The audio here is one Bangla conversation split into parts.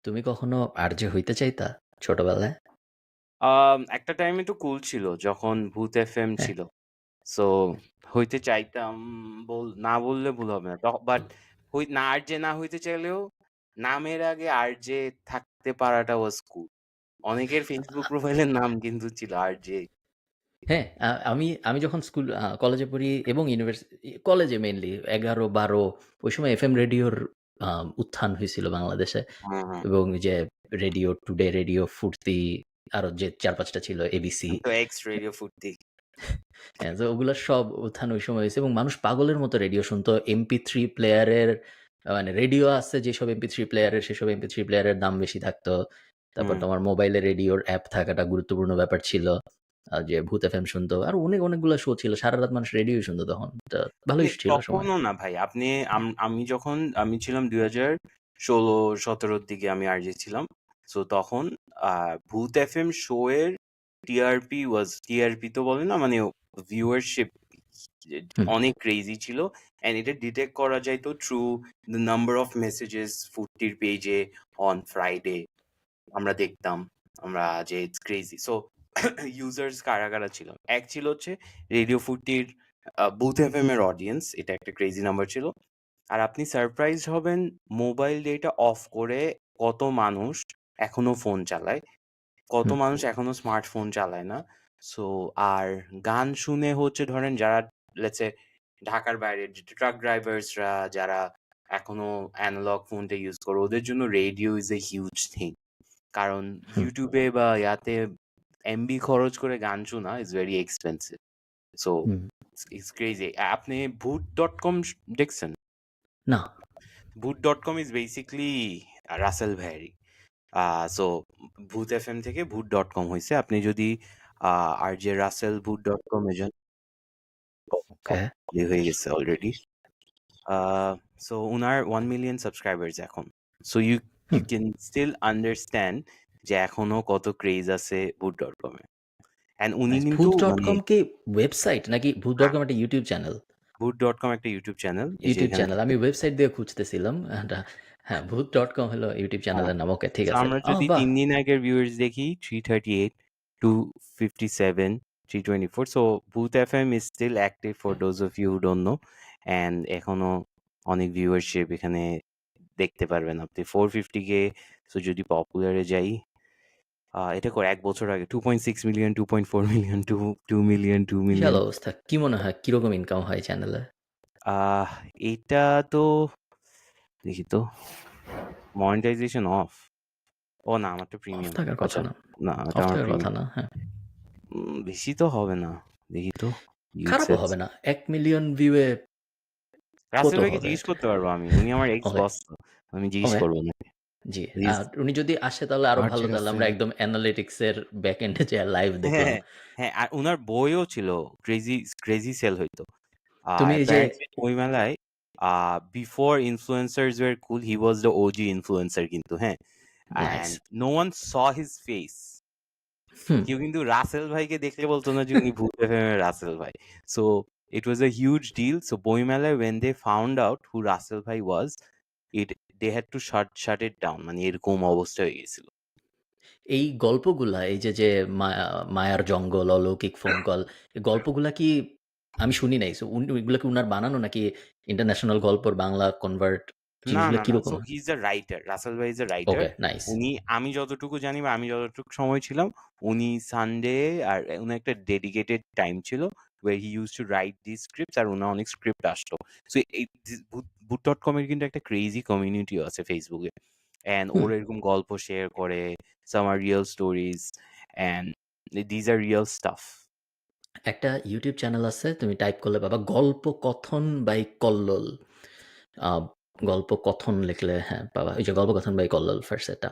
তুমি কখনো আরজে হইতে চাইতা ছোটবেলায়? একটা টাইমে তো কুল ছিল যখন ভূত এফএম হ্যাঁ, ছিল। সো হইতে চাইতাম না বললে ভুল হবে না। বাট না আরজে না হইতে চাইলেও নামের আগে আরজে থাকতে পারাটা ওয়াজ কুল। অনেকের ফেসবুক প্রোফাইলের নাম কিন্তু ছিল আরজে। হ্যাঁ, আমি আমি যখন কলেজে পড়ি এবং কলেজে মেইনলি ১১-১২ ওই সময় এফএম রেডিওর উত্থান হইছিল বাংলাদেশে হুম, হুম। এবং যে রেডিও টুডে, রেডিও ফুর্তি আরো যে ৪-৫ টা ছিল এবিসি। তো এক্স রেডিও ফুর্তি। হ্যাঁ, তো ওগুলার সব উত্থান ওই সময় হইছে এবং মানুষ পাগলের মতো রেডিও শুনতো। MP3 প্লেয়ারের মানে রেডিও আছে যেসব MP3 প্লেয়ারের সেসব MP3 প্লেয়ারের দাম বেশি থাকতো। তারপর হুম। তোমার মোবাইলে রেডিওর অ্যাপ থাকাটা গুরুত্বপূর্ণ ব্যাপার ছিল। যে ভূত এফএম শুনতো। আর অনেকগুলা শো ছিল। সারারাত মানুষ রেডিওই শুনতো তখন। তা ভালোই ছিল সময়। তখনও না ভাই। আমি ছিলাম ২০১৬-১৭ র দিকে আমি আরজে ছিলাম। সো তখন ভূত এফএম শো এর টিআরপি তো বলে না মানে ভিউয়ারশিপ হুম, অনেক ক্রেজি ছিল। অ্যান্ড এটা ডিটেক্ট করা যাইতো through the number of messages ফুর্তির পেজে অন ফ্রাইডে। আমরা দেখতাম আমরা যে ইটস ক্রেজি। সো ইউজার্স কারা কারা ছিল? এক ছিল হচ্ছে রেডিও ফুর্তির বুথ এফএম এর অডিয়েন্স, এটা একটা ক্রেজি নাম্বার ছিল। আর আপনি সারপ্রাইজড হবেন মোবাইল ডেটা অফ করে কত মানুষ এখনো ফোন চালায়, কত হুম, মানুষ এখনো স্মার্টফোন চালায় না। সো আর গান শুনে হচ্ছে ধরেন যারা লেটস সে ঢাকার বাইরে ট্রাক ড্রাইভার্সরা যারা এখনো অ্যানালগ ফোনটা ইউজ করে ওদের জন্য radio is a huge thing. কারণ হুম, ইউটিউবে বা ইয়াতে এমবি খরচ করে গান শোনা is very expensive. So hmm. It's crazy. আপনি ভূত.com দেখছেন? না, ভূত.com is basically Rasel ভাইয়েরই। So Bhoot FM থেকে ভূত.com হইছে। আপনি যদি আর যে রাসেল ভূত.com এ যান ওকে। হয়ে গেছে অলরেডি। সো উনার 1 মিলিয়ন সাবস্ক্রাইবার্স এখন। So you hmm. Can still understand যে এখনো কত ক্রেজ আছে ভূত.com এ। অ্যান্ড উনি নাইস। কিন্তু মানে ভূত.com কি ওয়েবসাইট নাকি ভূত.com একটা ইউটিউব চ্যানেল? ভূত.com একটা ইউটিউব চ্যানেল এই যে ইউটিউব এখানে চ্যানেল। আমি ওয়েবসাইট দিয়ে খুঁজতেছিলাম। হ্যাঁ, ভূত.com হলো ইউটিউব হ্যাঁ। চ্যানেলের নাম। ওকে, ঠিক সো আছে। আমরা যদি বাহ! ৩ দিন আগের ভিউয়ার্স দেখি 338, 257, 324. So Bhoot FM is still active for those of you who don't know. And এখনো অনেক ভিউয়ারশিপ এখানে দেখতে পারবেন আপনি। 450 কে। সো যদি পপুলারে যাই, এটা করে ১ বছর আগে 2.6 মিলিয়ন, 2.4 মিলিয়ন, 2 মিলিয়ন, 2 বিশাল মিলিয়ন। অবস্থা। কি মনে হয় কিরকম ইনকাম হয় চ্যানেলে? আহ এইটা তো দেখি তো মনিটাইজেশন অফ। ও না, আমারটা অফ প্রিমিয়াম। থাকার কথা আচ্ছা, না। না এটা অফ আমার থাকার কথা প্রিমিয়াম। না। হ্যাঁ। বেশি তো হবে না। দেখি তো খারাপও ইউসেজ। হবে না। ১ মিলিয়ন ভিউ এ কত রাসেল ভাইকে হবে? জিজ্ঞেস করতে পারবো আমি। উনি আমার এক্স ওকে, বস তো। আমি জিজ্ঞেস ওকে। করবো ওনাকে। জি। প্লিজ। উনি যদি আসে তাহলে আরো ভালো। আরজে তাহলে আমরা রাসেল। একদম অ্যানালিটিক্স এর ব্যাক এন্ড এ যেয়ে লাইভ হ্যাঁ, দেখলাম। হ্যাঁ, হ্যাঁ, আর উনার বইও ছিল। ক্রেজি ক্রেজি সেল হইতো। তুমি এই যে অ্যাপারেন্টলি বইমেলায় before influencers were cool he was the OG influencer কিন্তু, হ্যাঁ? Nice. And no one saw his face. Hmm. কেউ কিন্তু রাসেল ভাইকে দেখলে বলতো না যে উনি ভূত এফএম এর রাসেল ভাই। So it was a huge deal. So বইমেলায় when they found out who Russell ভাই was, it they had to shut it down. মানে এরকম অবস্থা হয়ে গেছিল। এই গল্পগুলা এই যে মায়ার জঙ্গল, অলৌকিক ফোন কল, এই গল্পগুলা কি আমি শুনি নাই। সো ওইগুলা কি উনার বানানো নাকি ইন্টারন্যাশনাল গল্পর বাংলা কনভার্ট? না, জিনিসগুলা না, না। কিরকম? So he is a writer. Russell ভাই is a writer. Okay, nice. আমি যতটুকু জানি বা আমি যতটুকু সময় ছিলাম, উনি সানডে আর উনার একটা ডেডিকেটেড টাইম ছিল where he used to write these scripts আর উনার অনেক স্ক্রিপ্ট আসতো। সো এই ভূত.com এর কিন্তু একটা ক্রেজি কমিউনিটিও আছে ফেসবুকে। অ্যান্ড হুম। ওরা এরকম গল্প শেয়ার করে, some are real stories and these are real stuff. একটা ইউটিউব চ্যানেল আছে তুমি টাইপ করলে পাবা গল্পকথন বাই কল্লোল। আ গল্পকথন লিখলে হ্যাঁ পাবা। ওই যে গল্পকথন বাই কল্লোল ফার্স্ট এটা।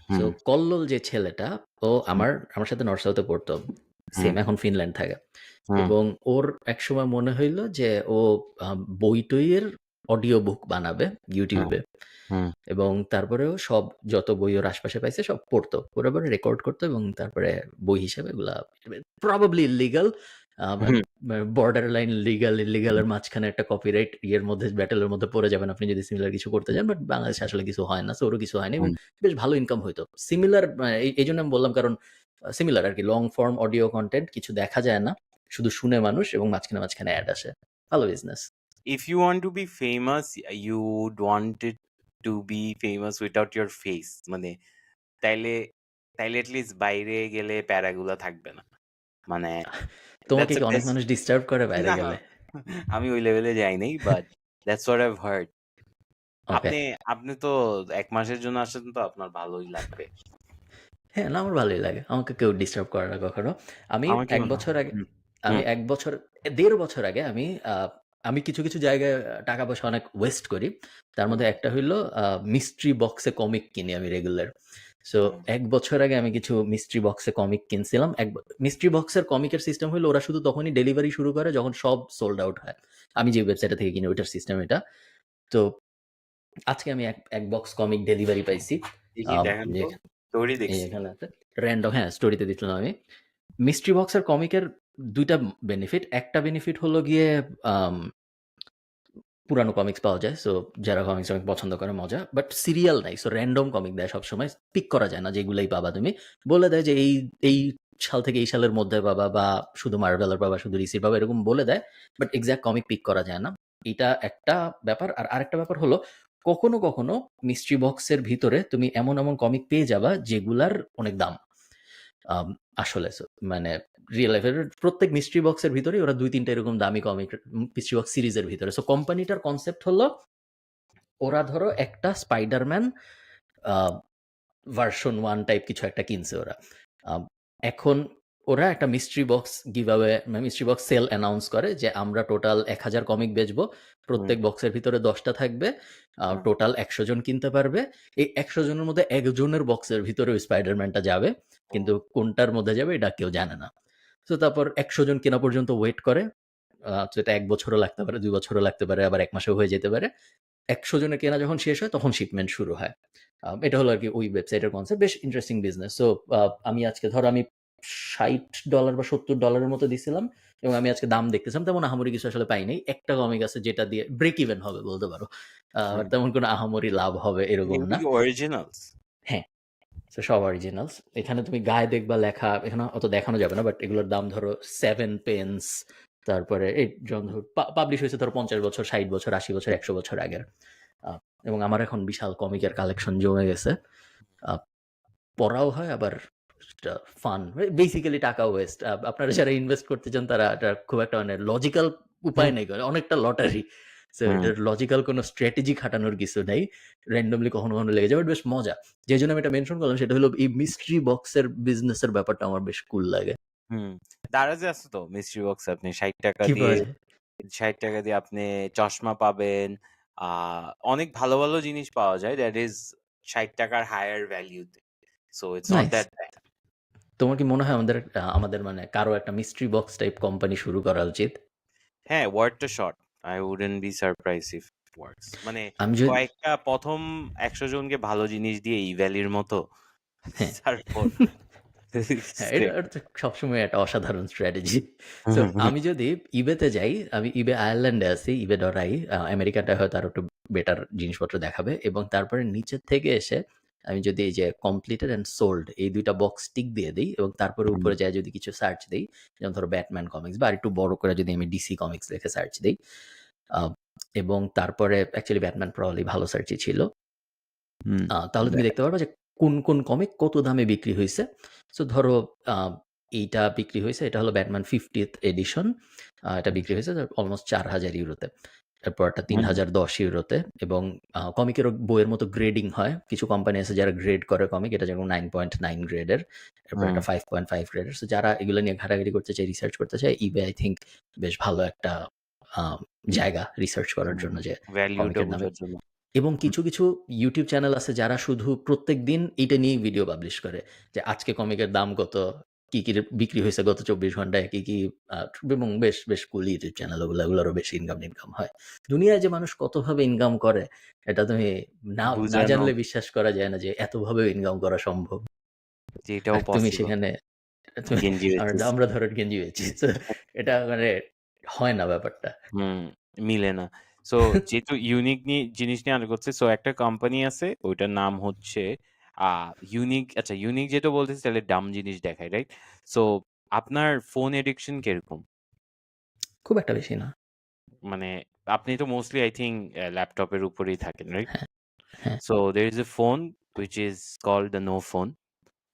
সো হুম, কল্লোল যে ছেলেটা ও হুম, আমার সাথে নর্থ সাউথে পড়তো। হুম, সেম এখন ফিনল্যান্ড থাকে। হুম, এবং ওর একসময় মনে হইল যে ও বই-টইয়ের অডিও বুক বানাবে হুম, YouTube এ। হুম, এবং তারপরেও সব যত বই ওর আশপাশে পাইছে সব পড়তো। পড়ে রেকর্ড করতো এবং তারপরে বই হিসেবে এগুলা প্রবাবলি ইল্লিগাল হুম, বর্ডার লাইন লিগাল ইলিগাল এর মাঝখানে একটা কপিরাইট ইয়ের মধ্যে ব্যাটেলের মধ্যে পড়ে যাবেন আপনি যদি সিমিলার কিছু করতে যান। বাট বাংলাদেশে আসলে কিছু হয় না। সো ওরও কিছু হয়নি এবং হুম। বেশ ভালো ইনকাম হইতো। সিমিলার এইজন্য আমি বললাম কারণ সিমিলার আরকি লং ফর্ম অডিও কনটেন্ট কিছু দেখা যায় না। শুধু শুনে মানুষ এবং মাঝখানে অ্যাড আসে। ভালো business. If you want to be famous, you would want it to be famous without your face. মানে তাইলে তাইলে at least বাইরে গেলে প্যারাগুলা থাকবে না। মানে তোমাকে that's কি the অনেক best. মানুষ ডিস্টার্ব করে বাইরে না, গেলে? আমি ওই লেভেলে যাই নাই, but that's what I've heard. ওকে। আপনি আপনি তো ১ মাসের জন্য আসছেন তো আপনার ভালোই লাগবে। হ্যাঁ, না আমার ভালোই লাগে। আমাকে কেউ ডিস্টার্ব করে না কখনো। আমি আমাকেও ১ না। বছর আগে হুম, আমি হুম, ১ বছর ১.৫ বছর আগে আমি কিছু জায়গায় টাকা-পয়সা অনেক ওয়েস্ট করি। তার হুম, মধ্যে একটা হইলো মিস্ট্রি বক্সে কমিক কিনি আমি রেগুলার। সো হুম, ১ বছর আগে আমি কিছু মিস্ট্রি বক্সে কমিক কিনছিলাম। মিস্ট্রি বক্সের কমিকের সিস্টেম হইলো ওরা শুধু তখনই ডেলিভারি শুরু করে যখন সব সোল্ড আউট হয়। আমি যে ওয়েবসাইটটা থেকে কিনি ওইটার সিস্টেম এটা। তো আজকে আমি এক বক্স কমিক ডেলিভারি পাইছি। দেখি দেখান যে তো। স্টোরি এই দেখছি। এখানে আছে। র‍্যান্ডম হ্যাঁ, স্টোরিতে দিছিলাম আমি। মিস্ট্রি বক্সের কমিকের ২ টা বেনিফিট। একটা বেনিফিট হলো গিয়ে আম পুরানো কমিক্স পাওয়া যায়। সো যারা কমিক্স পছন্দ করে মজা। বাট সিরিয়াল নাই। সো র‍্যান্ডম কমিক দেয় সবসময়। পিক করা যায় না যেগুলাই পাবা তুমি। বলে দেয় যে এই সাল থেকে এই সালের মধ্যে পাবা বা শুধু মার্ভেলের পাবা, শুধু ডিসির পাবা এরকম বলে দেয়। বাট এক্সাক্ট কমিক পিক করা যায় না। এটা একটা ব্যাপার। আর আরেকটা ব্যাপার হলো কখনো মিস্ট্রি বক্সের ভিতরে তুমি এমন কমিক পেয়ে যাবা যেগুলার অনেক দাম। আম আসলে মানে রিয়াল লাইফের প্রত্যেক মিস্ট্রি বক্সের ভিতরেই ওরা ২-৩ টা এরকম দামি কমিক মিস্ট্রি বক্স সিরিজের ভিতরে। সো কোম্পানিটার কনসেপ্ট হলো ওরা ধরো একটা স্পাইডারম্যান আ ভার্সন 1 টাইপ কিছু একটা কিনছে ওরা। আম এখন ওরা একটা mystery box giveaway mystery box sale announce করে যে আমরা টোটাল ১,০০০ কমিক বেচবো। হুম, প্রত্যেক বক্সের ভিতরে ১০ টা থাকবে। হুম, টোটাল ১০০ জন কিনতে পারবে। এই ১০০ জনের মধ্যে একজনের বক্সের ভিতরে ওই স্পাইডারম্যানটা যাবে। হুম, কিন্তু কোনটার মধ্যে যাবে এটা কেউ জানে না। তো তারপর ১০০ জন কেনা পর্যন্ত ওয়েট করে। তো এটা ১ বছরও লাগতে পারে, ২ বছরও লাগতে পারে, আবার ১ মাসেও হয়ে যেতে পারে। ১০০ জনের কেনা যখন শেষ হয় তখন শিপমেন্ট শুরু হয়। এটা হলো আরকি ওই ওয়েবসাইটের কনসেপ্ট। বেশ ইন্টারেস্টিং বিজনেস। সো আমি আজকে ধরো আমি $৬০ বা $৭০ এর মতো দিছিলাম এবং আমি আজকে দাম দেখতেছিলাম। তেমন আহামরি কিছু আসলে পাই নাই। একটা কমিক আছে যেটা দিয়ে ব্রেক ইভেন হবে বলতে পারো। হুম। তেমন কোনো আহামরি লাভ হবে এরকম এগুলো না। কি অরিজিনালস? হ্যাঁ, সব অরিজিনালস। এখানে তুমি গায়ে দেখবা লেখা, এখানে অত দেখানো যাবে না। বাট এগুলোর দাম ধরো 7 পেন্স তারপরে এই যখন ধরো পাবলিশ হয়েছে ধরো ৫০ বছর, ৬০ বছর, ৮০ বছর, ১০০ বছর আগের। আ এবং আমার এখন বিশাল কমিকের কালেকশন জমে গেছে। আ পড়াও হয় আবার ফান। বেসিক্যালি টাকা ওয়েস্ট। আপনারা যারা ইনভেস্ট করতে চান তারা এটা খুব একটা মানে লজিক্যাল হুম, উপায় নেই। অনেকটা লটারি। সো হুম, এটার লজিক্যাল কোনো স্ট্র্যাটেজি খাটানোর কিছু নেই। র‍্যান্ডমলি কখনো লেগে যায়। বাট বেশ মজা। যেজন্য আমি এটা মেনশন করলাম সেটা হলো এই মিস্ট্রি বক্সের বিজনেসের ব্যাপারটা আমার বেশ কুল লাগে। হুম। দারাজে আছে তো মিস্ট্রি বক্স আপনি ৳৬০ কি দিয়ে পাওয়া যায়? ৳৬০ দিয়ে আপনি চশমা পাবেন। আ অনেক ভালো, ভালো জিনিস পাওয়া যায় দ্যাট ইস ৳৬০ র হায়ার ভ্যালু তে। So it's not nice. That bad. তোমার কি মনে হয় আমাদের মানে কারো একটা মিস্ট্রি বক্স টাইপ কোম্পানি শুরু করা উচিত? হ্যাঁ, worth a shot. I wouldn't be surprised if it works. মানে আমি যদি কয়েকটা ১ম ১০০ জনকে ভালো জিনিস দিয়ে ইভ্যালির মতো হ্যাঁ। তারপর হ্যাঁ, এটা স্টেপ। এটা তো সবসময় একটা অসাধারণ স্ট্র্যাটেজি। সো আমি যদি eBay-তে যাই, আমি eBay আয়ারল্যান্ডে আছি, ebay.ai আমেরিকাটায় হয়তো আরো একটু বেটার জিনিসপত্র দেখাবে এবং তারপরে নিচের থেকে এসে আমি যদি এই যে completed and sold এই ২ টা বক্স টিক দিয়ে দেই এবং তারপরে উপরে যেয়ে যদি কিছু সার্চ দেই, যেমন ধরো ব্যাটম্যান কমিক্স বা আরেকটু বড় করে যদি আমি ডিসি কমিক্স লিখে সার্চ দেই আ এবং তারপরে অ্যাকচুয়ালি ব্যাটম্যান প্রবাবলি ভালো সার্চই ছিল। হুম, তাহলে তুমি দেখতে পারবা যে কোন কমিক কত দামে বিক্রি হইছে। সো ধরো আ এইটা বিক্রি হইছে, এটা হলো ব্যাটম্যান 50th এডিশন। এটা বিক্রি হয়েছে অলমোস্ট €৪,০০০ তে। এরপরটা হুম, €৩,০১০ এবং কমিকেরও বইয়ের মতো গ্রেডিং হয়। কিছু কোম্পানি আছে যারা গ্রেড করে কমিক। এটা যেমন 9.9 গ্রেডের। এরপর হুম, একটা 5.5 গ্রেডের। সো যারা এগুলো নিয়ে ঘাটাঘাটি করতে চায়, রিসার্চ করতে চায়, eBay আই থিংক বেশ ভালো একটা আ জায়গা রিসার্চ করার হুম। জন্য যে ভ্যালুটা কমিকের দামে বোঝার জন্য। এবং হুম, কিছু ইউটিউব চ্যানেল আছে যারা শুধু প্রত্যেকদিন এইটা নিয়েই ভিডিও পাবলিশ করে। যে আজকে কমিকের দাম কত, কি বিক্রি হইছে গত ২৪ ঘন্টায়, কি আ এবং বেশ কুল ইউটিউব চ্যানেল ওগুলো, ওগুলোরও বেশ ইনকাম হয়। দুনিয়ায় যে মানুষ কতভাবে ইনকাম করে এটা তুমি না বুঝানো জানলে বিশ্বাস করা যায় না যে এতভাবেও ইনকাম করা সম্ভব। যে এটাও আর তুমি পসিবল। সেখানে তুমি গেঞ্জি আমার বেচতেছি। আমরা ধরেন গেঞ্জি বেচি। তো এটা মানে হয় না ব্যাপারটা। হুম, মিলে না। সো যেহেতু ইউনিক জিনিস নিয়ে আলোচনা করছে, সো একটা কোম্পানি আছে ওইটার নাম হচ্ছে আ ইউনিক আচ্ছা ইউনিক যেহেতু বলতেছি তাহলে ডাম জিনিস দেখায়, রাইট? সো আপনার ফোন অ্যাডিকশন কিরকম? খুব একটা বেশি না। মানে আপনি তো মোস্টলি আই থিংক ল্যাপটপের উপরেই থাকেন, রাইট? হ্যাঁ, হ্যাঁ। So there is a phone which is called the no phone.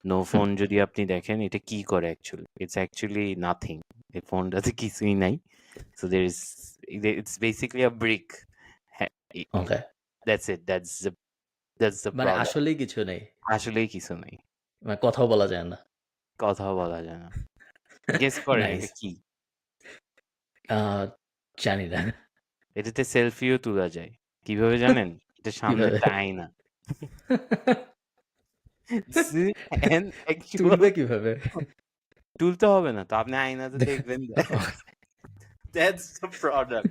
No hmm, phone যদি আপনি দেখেন এটা কি করে অ্যাকচুয়ালি? It's actually nothing. এই ফোনটাতে কিছুই নাই। So there is it's basically a brick. হ্যাঁ, ওকে। that's it. That's the মানে product. আসলেই কিছু নেই। আসলেই কিছু নাই। মানে কথাও বলা যায় না। কথাও বলা যায় না। গেস করেন নাইস। এটা কি? আ জানি না। এটাতে সেলফিও তোলা যায়। কিভাবে জানেন? এটার সামনে কিভাবে? একটা আয়না। It's an actual তুলবে কিভাবে? তুলতে হবে না তো আপনি আয়নাতে দেখবেন That's the product.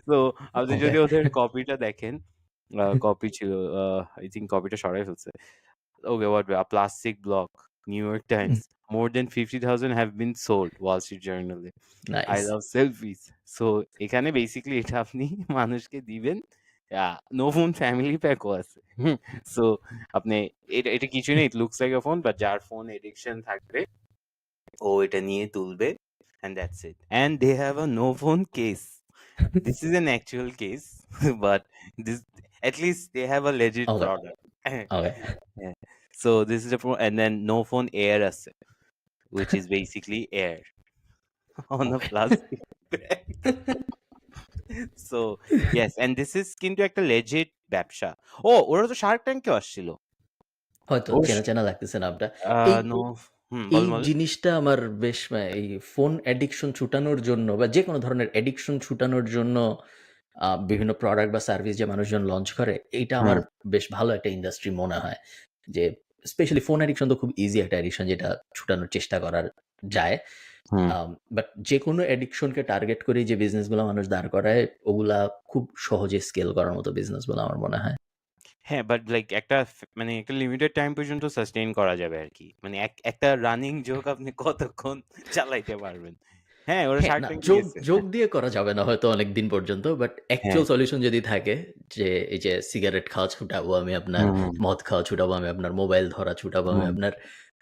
So আপনি ওকে। যদি ওদের কপিটা দেখেন, কপি ছিল I think কপিটা সরাই ফেলছে। Okay, what a plastic block. New York hmm, Times. More than 50,000 have been sold. Wall Street Journal A. I nice. love selfies. So এখানে বেসিক্যালি এটা আপনি মানুষকে দিবেন। নো ফোন ফ্যামিলি প্যাকও আছে। সো আপনি এটা এটা কিছুই না। It looks like a phone, but যার ফোন এডিকশন থাকবে ও এটা নিয়ে তুলবে and that's it. And they have a no phone case. This is an actual case, but this at least they have a legit okay, product. Okay. Yeah. So this is and then no phone air আছে, which is basically air on a okay. plastic bag. So yes, and this is কিন্তু একটা legit ব্যবসা। ও ওরা তো শার্ক ট্যাঙ্কেও আসছিল। হয়তো ও চেনা, চেনা লাগতেছে নামটা। এই নো এই বলেন, বলেন। জিনিসটা আমার বেশ এই ফোন অ্যাডিকশন ছুটানোর জন্য বা যেকোনো ধরনের অ্যাডিকশন ছুটানোর জন্য বিভিন্ন প্রোডাক্ট বা সার্ভিস যে মানুষজন লঞ্চ করে, এইটা আমার হুম, বেশ ভালো একটা ইন্ডাস্ট্রি মনে হয়। যে স্পেশালি ফোন অ্যাডিকশন তো খুব ইজি একটা অ্যাডিকশন যেটা ছুটানোর চেষ্টা করার যায়। হুম। বাট যেকোনো অ্যাডিকশনকে টার্গেট করেই যে বিজনেসগুলা মানুষ দাঁড় করায়, ওগুলা খুব সহজে স্কেল করার মতো বিজনেস বলে আমার মনে হয়। হ্যাঁ, বাট লাইক একটা মানে একটা লিমিটেড টাইম পর্যন্ত সাস্টেইন করা যাবে আরকি। মানে একটা রানিং জোক আপনি কতক্ষণ চালাইতে পারবেন। হ্যাঁ, ওরা হ্যাঁ, শার্ক না ট্যাঙ্কে যোগ গেছে। যোগ দিয়ে করা যাবে না হয়তো অনেকদিন পর্যন্ত। বাট হ্যাঁ, অ্যাকচুয়াল সলিউশন যদি থাকে যে এই যে সিগারেট খাওয়া ছুটাবো আমি আপনার, হুম, মদ খাওয়া ছুটাবো আমি আপনার, মোবাইল ধরা ছুটাবো আমি হুম, আপনার।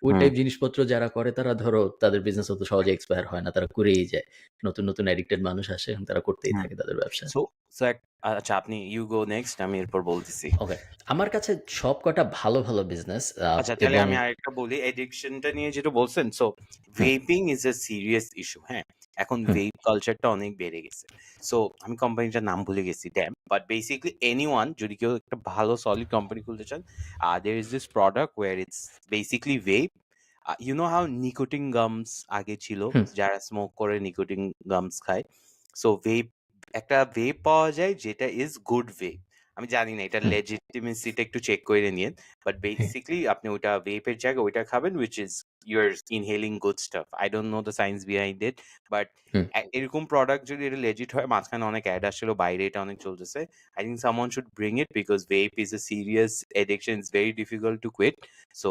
ওই হুম, টাইপ জিনিসপত্র যারা করে তারা ধরো তাদের বিজনেস অত সহজে এক্সপায়ার হয় না। তারা করেই যায়। নতুন, নতুন অ্যাডিক্টেড মানুষ আসে এবং তারা করতেই হুম। থাকে তাদের ব্যবসা। সো সো আচ্ছা আপনি ইউ গো নেক্সট আমি এরপর বলতেছি। ওকে। আমার কাছে সবকটা ভালো, ভালো বিজনেস আচ্ছা তাহলে এবং আমি আরেকটা বলি অ্যাডিকশনটা নিয়ে যেটা বলছেন so hmm, vaping is a serious issue হ্যাঁ এখন হুম, ভেপ কালচারটা অনেক বেড়ে গেছে সো আমি কোম্পানিটার নাম ভুলে গেছি ড্যাম বাট বেসিকলি এনিওয়ান যদি কেউ একটা ভালো সলিড কোম্পানি খুলতে চান there is this product where it's basically vape you know how nicotine gums আগে ছিল হুম, যারা স্মোক করে নিকোটিন গামস খায় সো ভেপ একটা ভেপ পাওয়া যায় যেটা ইজ গুড ভেপ আমি জানি না এটা হুম, লেজিটিমেসিটা একটু চেক করে নিয়ে বাট হুম, বেসিক্যালি আপনি ওটা ভেপের জায়গায় ওইটা খাবেন which is you're inhaling good stuff. I don't know the science behind it, but হুম। এরকম প্রোডাক্ট যদি এটা legit হয় মাঝখানে অনেক অ্যাড আসছিল বাইরে এটা অনেক চলতেছে I think someone should bring it because vape is a serious addiction. It's very difficult to quit. So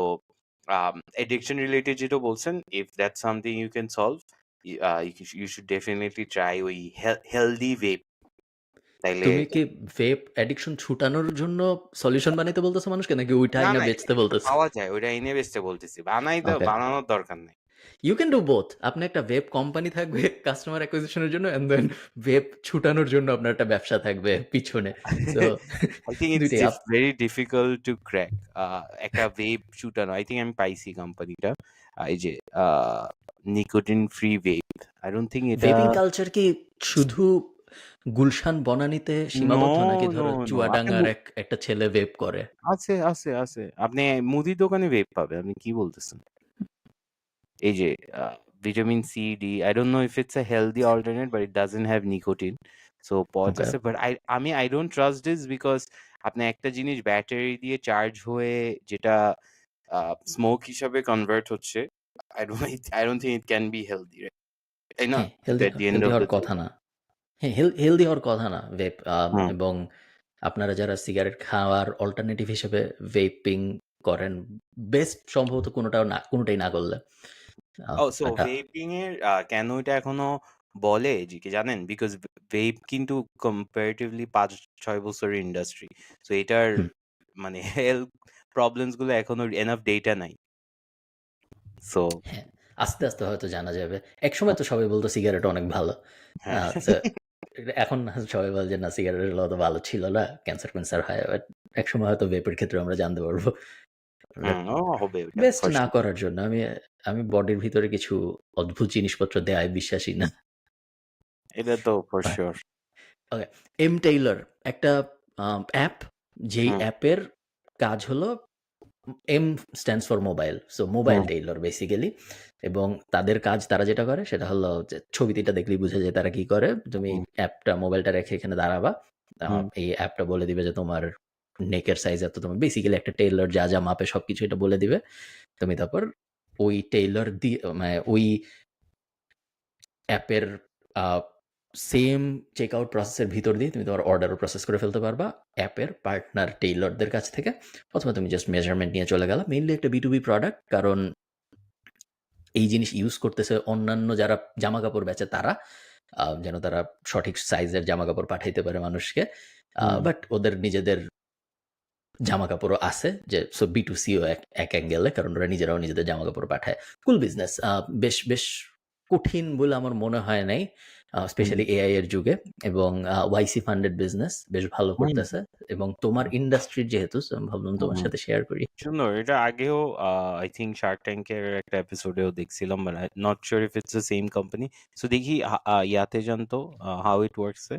addiction related যেটা বলছেন if that's something you can solve you should definitely try ওই healthy vape তাইলে তুমি কি ভেপ অ্যাডিকশন ছুটানোর জন্য সলিউশন বানাইতে বলতেছো মানুষকে নাকি ওইটা না আইনা না বেচতে এটা বলতেছো? পাওয়া যায় ওইটা এনে বেচতে বলতেছি ওকে। বানানোর দরকার নাই ইউ ক্যান ডু বোথ। আপনার একটা ভেপ কোম্পানি থাকবে কাস্টমার অ্যাকুইজিশন এর জন্য অ্যান্ড দেন ভেপ ছুটানোর জন্য আপনার একটা ব্যবসা থাকবে পিছনে। সো I think ২ it's টাই very difficult to crack. একটা ভেপ শুটানো। I think আমি পাইছি কোম্পানিটা। এই যে nicotine free ভেপ। I don't think এটা ভেপিং কালচার কি শুধু গুলশান বনানীতে নো, সীমাবদ্ধ নাকি নো, ধরো নো। আপনি চুয়াডাঙ্গার একটা ছেলে ভেপ করে? আছে, আছে, আছে। আপনি মুদির দোকানে ভেপ পাবেন। আপনি কি বলতেছেন? এই যে uh vitamin C, D I don't know if it's a healthy alternate but it doesn't have nicotine. So pods ওকে। আছে but I don't trust this because আপনি একটা জিনিস ব্যাটারি দিয়ে চার্জ হয়ে যেটা স্মোক হিসাবে কনভার্ট হচ্ছে। I don't think it can be healthy, right? তাই না? হ্যাঁ, healthy At the end healthy of হওয়ার the day. কথা না। হ্যাঁ, হেলদি হওয়ার কথা না ভেপ হুম। এবং আপনারা যারা সিগারেট খাওয়ার অল্টারনেটিভ হিসেবে ভেপিং করেন, বেস্ট সম্ভবত কোনটাই না করলে। সো একটা ভেপিং এর কেন এটা এখনো বলে যে কি জানেন? বিকজ ভেপ কিন্তু কম্পারেটিভলি ৫-৬ বছরের ইন্ডাস্ট্রি। সো এটার হুম, মানে হেলথ প্রবলেমস গুলো এখনো এনাফ ডেটা নাই। সো হ্যাঁ, আস্তে, আস্তে হয়তো জানা যাবে। একসময় তো সবাই বলত সিগারেট অনেক ভালো। হ্যাঁ। সো এখন না সবাই বলে যে না সিগারেট অত ভালো ছিল না। ক্যান্সার-ট্যান্সার হয়। বাট একসময় হয়তো ভেপের ক্ষেত্রে আমরা জানতে পারব। বাট ও হবে ওটা বেস্ট ফর না সিউর। করার জন্য আমি বডির ভিতরে কিছু অদ্ভুত জিনিসপত্র দেয়ায় বিশ্বাসী না। এটা তো for right. Sure. Okay. M tailor একটা অ্যাপ যেই হুম, অ্যাপের কাজ হলো M stands for mobile. So mobile hmm, tailor basically এবং তাদের কাজ তারা যেটা করে সেটা হলো যে ছবিটা দেখলেই বুঝা যায় তারা কি করে। তুমি হুম, অ্যাপটা মোবাইলটা রেখে এখানে দাঁড়াবা। হুম, এই অ্যাপটা বলে দিবে যে তোমার নেকের সাইজ এত তোমার বেসিক্যালি একটা টেইলর যা মাপে সবকিছু এটা বলে দিবে। তুমি তারপর ওই টেইলর দিয়ে মানে ওই অ্যাপের আ সেম চেকআউট প্রসেসের ভিতর দিয়ে তুমি তোমার অর্ডারও প্রসেস করে ফেলতে পারবা অ্যাপের পার্টনার টেইলরদের কাছ থেকে। অথবা তুমি জাস্ট মেজারমেন্ট নিয়ে চলে গেলা। মেইনলি একটা B2B প্রোডাক্ট কারণ এই জিনিস ইউজ করতেছে অন্যান্য যারা জামাকাপড় বেচে তারা। যেন তারা সঠিক সাইজের জামাকাপড় পাঠাইতে পারে মানুষকে। হুম, বাট ওদের নিজেদের জামাকাপড়ও আছে যে সো B2C ও এক অ্যাঙ্গেলে কারণ ওরা নিজেরাও নিজেদের জামাকাপড় পাঠায়। কুল বিজনেস বেশ কঠিন বলে আমার মনে হয় নাই। হুম, স্পেশালি এআই এর যুগে এবং YC ফান্ডেড বিজনেস বেশ ভালো হুম, করতেছে এবং তোমার ইন্ডাস্ট্রির যেহেতু সো আমি ভাবলাম তোমার হুম। সাথে শেয়ার করি। সুন্দর। এটা আগেও আই থিংক শার্ক ট্যাঙ্কের একটা এপিসোডেও দেখছিলাম। But I not sure if it's the same company. So দেখি ইয়াতে যান তো হাউ ইট ওয়ার্কস এ?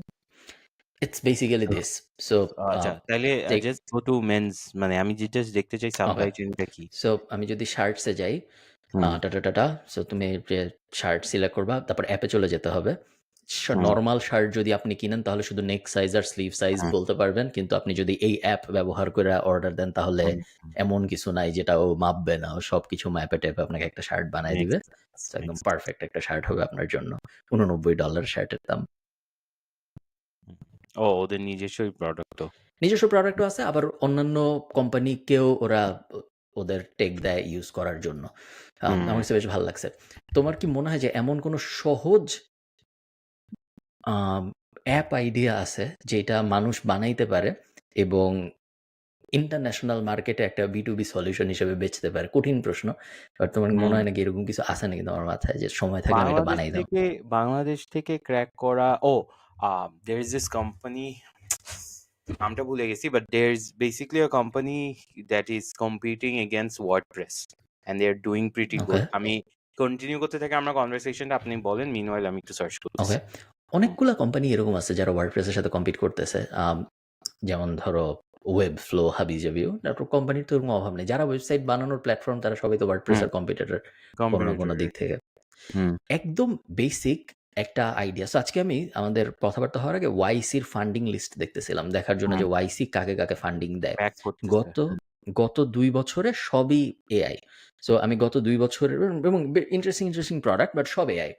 It's basically this. So uh আচ্ছা, তাইলে take just go to men's মানে আমি যেটা দেখতে চাই ওকে। সাপ্লাই চেইনটা কি? সো আমি যদি শার্টস এ যাই, হুম, টাটা। সো তুমি যে শার্ট সিলেক্ট করবা, তারপর অ্যাপে চলে যেতে হবে। হুম, নরমাল শার্ট যদি আপনি কিনেন তাহলে শুধু নেক সাইজ আর স্লিভ সাইজ হুম, বলতে পারবেন। কিন্তু আপনি যদি এই অ্যাপ ব্যবহার করে অর্ডার দেন তাহলে হুম, এমন কিছু নাই যেটা ও মাপবে না। ও সবকিছু মাপে-টাপে আপনাকে একটা শার্ট বানায় মেক্স দিবে। সেন্স, সো একদম মেক্স সেন্স। পারফেক্ট একটা শার্ট হবে আপনার জন্য। $89 শার্টের দাম। ওদের নিজস্বই প্রোডাক্ট তো। নিজস্ব প্রোডাক্টও আছে আবার অন্যান্য কোম্পানিকেও ওরা ওদের টেক দেয় ইউজ করার জন্য। হুম, আমার কাছে বেশ ভাল লাগছে। তোমার কি মনে হয় যে এমন কোনো সহজ আম অ্যাপ আইডিয়া আছে যেটা মানুষ বানাইতে পারে এবং ইন্টারন্যাশনাল মার্কেটে একটা B2B সলিউশন হিসেবে বেচতে পারে? কঠিন প্রশ্ন। বাট তোমার কি মনে হুম। হয় নাকি এরকম কিছু আছে নাকি তোমার মাথায় যে সময় থাকলে আমি এটা বাংলাদেশ বানাই দাও? থেকে বাংলাদেশ থেকে ক্র্যাক করা there is this company নামটা ভুলে গেছি but there is basically a company that is competing against WordPress and they are doing pretty okay, good. আমি কন্টিনিউ করতে থাকি আমরা কনভারসেশনটা আপনি বলেন meanwhile আমি একটু সার্চ ওকে। করতেছি। হুম, অনেকগুলা কোম্পানি এরকম আছে যারা WordPress এর সাথে কম্পিট করতেছে। যেমন ধরো Webflow, Habijabi তারপর কোম্পানির তো ওরকম অভাব নেই। যারা ওয়েবসাইট বানানোর প্ল্যাটফর্ম তারা সবাই তো WordPress হুম, এর কম্পিটিটর কোনো না কোনো কম্পিটিটর দিক থেকে। হুম, একদম বেসিক একটা আইডিয়া। সো আজকে আমি আমাদের কথাবার্তা হওয়ার আগে ওয়াইসির ফান্ডিং লিস্ট দেখতেছিলাম। দেখার জন্য হুম, যে ওয়াইসি কাকে ফান্ডিং দেয়। ব্যাক করতেছে। গত গত ২ বছরে সবই এআই। সো আমি গত ২ বছরের এবং ইন্টারেস্টিং প্রোডাক্ট বাট সব এআই।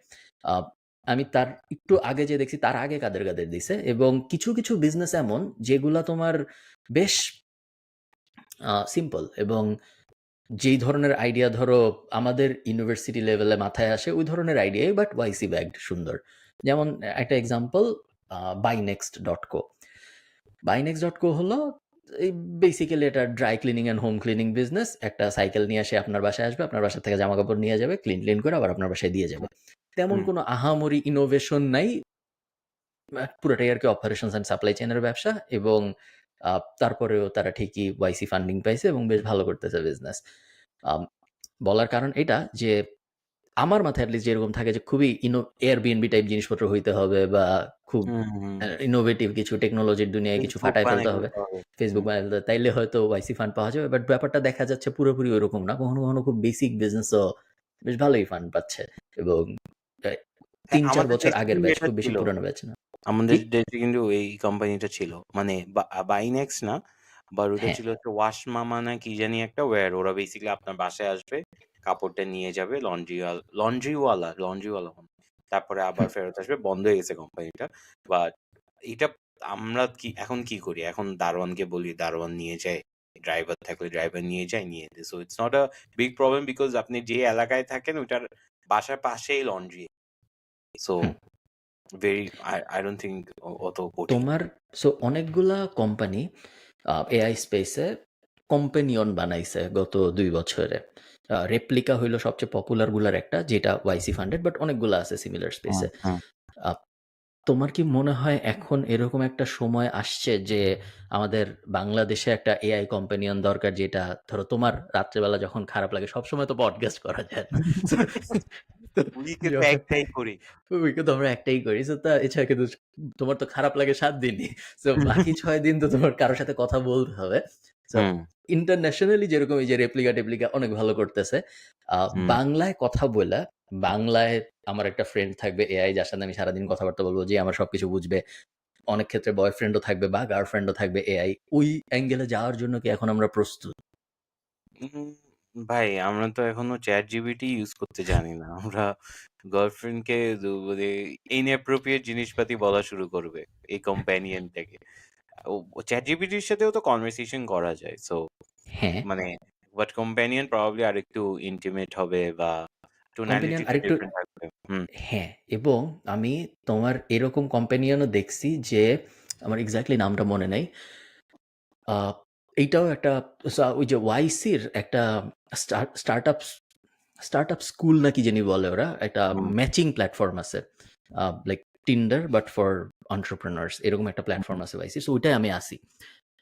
আ আমি তার একটু আগে যে দেখছি তার আগে কাদের দিছে এবং কিছু বিজনেস এমন যেগুলা তোমার বেশ সিম্পল এবং যেই ধরনের আইডিয়া ধরো আমাদের ইউনিভার্সিটি লেভেলে মাথায় আসে ওই ধরনের আইডিয়াই বাট ওয়াইসি ব্যাগড সুন্দর। যেমন একটা এক্সাম্পল বাইনেক্সট.co। বাইনেক্সট.co হলো এই বেসিক্যালি এটা dry cleaning and home cleaning business. একটা সাইকেল নিয়ে এসে আপনার বাসায় আসবে, আপনার বাসা থেকে জামাকাপড় নিয়ে যাবে, ক্লিন করে আবার আপনার বাসায় দিয়ে যাবে। তেমন হুম, কোনো আহামরি ইনোভেশন নাই। পুরোটাই আরকি অপারেশনস অ্যান্ড সাপ্লাই চেইন এর ব্যবসা এবং আ তারপরেও তারা ঠিকই ওয়াইসি ফান্ডিং পাইছে এবং বেশ ভালো করতেছে বিজনেস। আম বলার কারণ এটা যে আমার মাথায় এটলিস্ট যেরকম থাকে যে খুবই Airbnb টাইপ জিনিসপত্র হইতে হবে বা খুব হুম, হুম। ইনোভেটিভ কিছু টেকনোলজির দুনিয়ায় কিছু ফেসবুক ফাটায় ফেলতে বানাই হবে। ফেলতে হবে। Facebook হুম। বানায় ফেলতে হবে। তাইলে হয়তো ওয়াইসি ফান্ড পাওয়া যাবে। বাট ব্যাপারটা দেখা যাচ্ছে পুরোপুরি ঐরকম না। কখনো খুব বেসিক বিজনেসও বেশ ভালোই ফান্ড পাচ্ছে এবং আ হ্যাঁ, ৩-৪ আমাদের বছর দেশে আগের কিন্তু ব্যাচ, এটা খুব বেশি ছিল। পুরানো ব্যাচ না। কি? আমাদের দেশে কিন্তু এই কোম্পানিটা ছিল। মানে বাইনেক্স না, বাট ওটা হ্যাঁ। ছিল হচ্ছে ওয়াশ মামা না কি জানি একটা ওয়্যার। ওরা বেসিক্যালি আপনার বাসায় আসবে, কাপড়টা নিয়ে যাবে লন্ড্রিওয়ালা মনে হয়। তারপরে আবার হুম। ফেরত আসবে। বন্ধ হয়ে গেছে কোম্পানিটা। বাট এটা আমরা এখন কি করি? এখন দারোয়ানকে বলি, দারোয়ান নিয়ে যায়। ড্রাইভার থাকলে ড্রাইভার নিয়ে যায়, নিয়ে দেয়। So it's not a big problem because আপনি যে এলাকায় থাকেন ওইটার বাসার পাশেই laundry. So hmm. Very I don't think অত কঠিন। তোমার অনেকগুলা কোম্পানি এআই স্পেসে কম্পেনিয়ন বানাইছে গত ২ বছরে। রেপ্লিকা হইল সবচেয়ে পপুলার গুলার একটা, যেটা YC ফান্ডেড, বাট অনেকগুলা আছে সিমিলার হুম, স্পেসে। হুম। আ তোমার কি মনে হয় এখন এরকম একটা সময় আসছে যে আমাদের বাংলাদেশে একটা এআই কম্পেনিয়ন দরকার, যেটা ধরো তোমার রাত্রেবেলা যখন খারাপ লাগে, সবসময় তো পডকাস্ট করা যায় না। So, তো উইকে তো যখন একটাই করি। উইকে তো আমরা একটাই করি। সো তা এছাড়া কিন্তু তোমার তো খারাপ লাগে ৭ দিনই। সো বাকি ৬ দিন তো তোমার কারো সাথে কথা বলতে হবে। সো হুম, ইন্টারন্যাশনালি যেরকম এই যে রেপ্লিকা অনেক ভালো করতেছে। আ হুম। বাংলায় কথা বইলা, বাংলায় আমার একটা ফ্রেন্ড থাকবে এআই, যার সাথে আমি সারাদিন কথাবার্তা বলব, যে আমার সবকিছু বুঝবে। অনেক ক্ষেত্রে বয়ফ্রেন্ডও থাকবে বা গার্লফ্রেন্ডও থাকবে এআই। ওই অ্যাঙ্গেলে যাওয়ার জন্য কি এখন আমরা প্রস্তুত? উম ভাই আমরা তো এখনো ChatGPT ইউজ করতে জানি না। আমরা গার্লফ্রেন্ডকে মানে inappropriate জিনিসপাতি বলা শুরু করবে এই কম্প্যানিয়ন থেকে। ChatGPT এর সাথেও তো কনভারসেশন করা যায়। সো হ্যাঁ, মানে বাট কম্প্যানিয়ন প্রবাবলি আরেকটু ইন্টিমেট হবে বা কম্পেনিয়ন টোনালিটিটা আরেকটু, ডিফারেন্ট থাকবে। হুম, হ্যাঁ, এবং আমি তোমার এরকম কম্পেনিয়নও দেখছি যে, আমার এক্সাক্টলি নামটা মনে নাই। আ এইটাও একটা, ওই যে ওয়াইসির একটা স্টার্টআপ স্টার্টআপ স্কুল না কি জানি বলে ওরা। একটা হুম, ম্যাচিং প্ল্যাটফর্ম আছে। Like Tinder but for entrepreneurs, এরকম একটা হুম, প্ল্যাটফর্ম আছে ওয়াইসি। সো ওইটাই আমি আছি।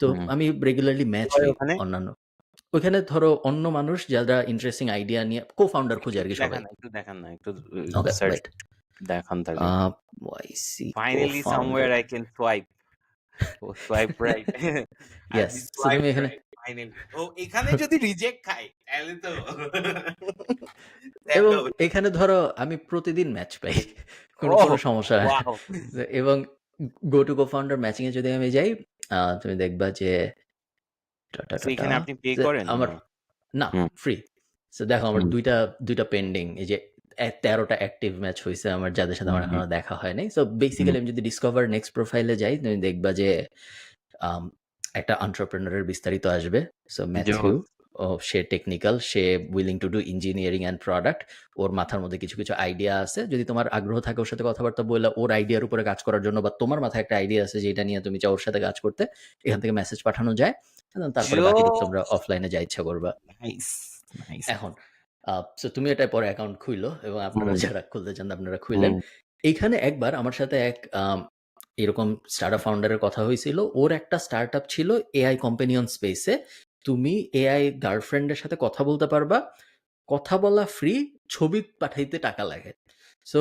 তো হুম। আমি রেগুলারলি কি ম্যাচ হয় হই ওখানে? অন্যান্য। ওইখানে ধরো অন্য মানুষ যারা ইন্টারেস্টিং আইডিয়া নিয়ে কো-ফাউন্ডার খুঁজে আরকি সবাই। একটু দেখান না। একটু ওকে, সার্চ ওয়েট। দেখান তাহলে। YC Finally co-founder. somewhere I can swipe. Oh, swipe right. Yes. আমি সো তুমি swipe এখানে right finally. ও এখানে যদি রিজেক্ট খাই তাহলে তো এবং দেখা হবে। এখানে ধরো আমি প্রতিদিন ম্যাচ পাই। কোনো ওহ! সমস্যা হয় না। ওয়াও! এবং গো টু কো-ফাউন্ডার ম্যাচিং এ যদি আমি যাই, তুমি দেখবা যে টা, টা, সো টা, টা, এখানে আপনি পে যে করেন আমার, না? না, হুম, ফ্রি। সো দেখো আমার হুম, ২ টা পেন্ডিং। এই যে ১৩ টা অ্যাক্টিভ ম্যাচ হইছে আমার, যাদের সাথে হুম, আমার হুম, এখনো দেখা হয় নাই। সো হুম। বেসিক্যালি আমি যদি ডিসকভার নেক্সট প্রোফাইলে যাই, তুমি দেখবা যে আম একটা এন্টারপ্রেনার এর বিস্তারিত আসবে। So Matthew, Jose. সে টেকনিক্যাল, সে willing to do engineering and product. ওর মাথার মধ্যে কিছু আইডিয়া আছে। যদি তোমার আগ্রহ থাকে ওর সাথে কথাবার্তা বইলা ওর আইডিয়ার উপরে কাজ করার জন্য, বা তোমার মাথায় একটা আইডিয়া আছে যেটা নিয়ে তুমি চাও ওর সাথে কাজ করতে, এখান থেকে মেসেজ পাঠানো যায়। তারপরে বাকিটুকু তোমরা জোস! অফলাইনে যা ইচ্ছা করবা। Nice, nice. এখন সো তুমি এটার পরে অ্যাকাউন্ট খুইলো, এবং আপনারা হুম, যারা খুলতে চান আপনারা খুইলেন। হুম। এইখানে একবার আমার সাথে এক এরকম স্টার্টআপ ফাউন্ডারের কথা হয়েছিল। ওর একটা স্টার্টআপ ছিল এআই কম্পেনিয়ন স্পেসে। তুমি এআই গার্লফ্রেন্ডের সাথে কথা বলতে পারবা। কথা বলা ফ্রি, ছবি পাঠাইতে টাকা লাগে। সো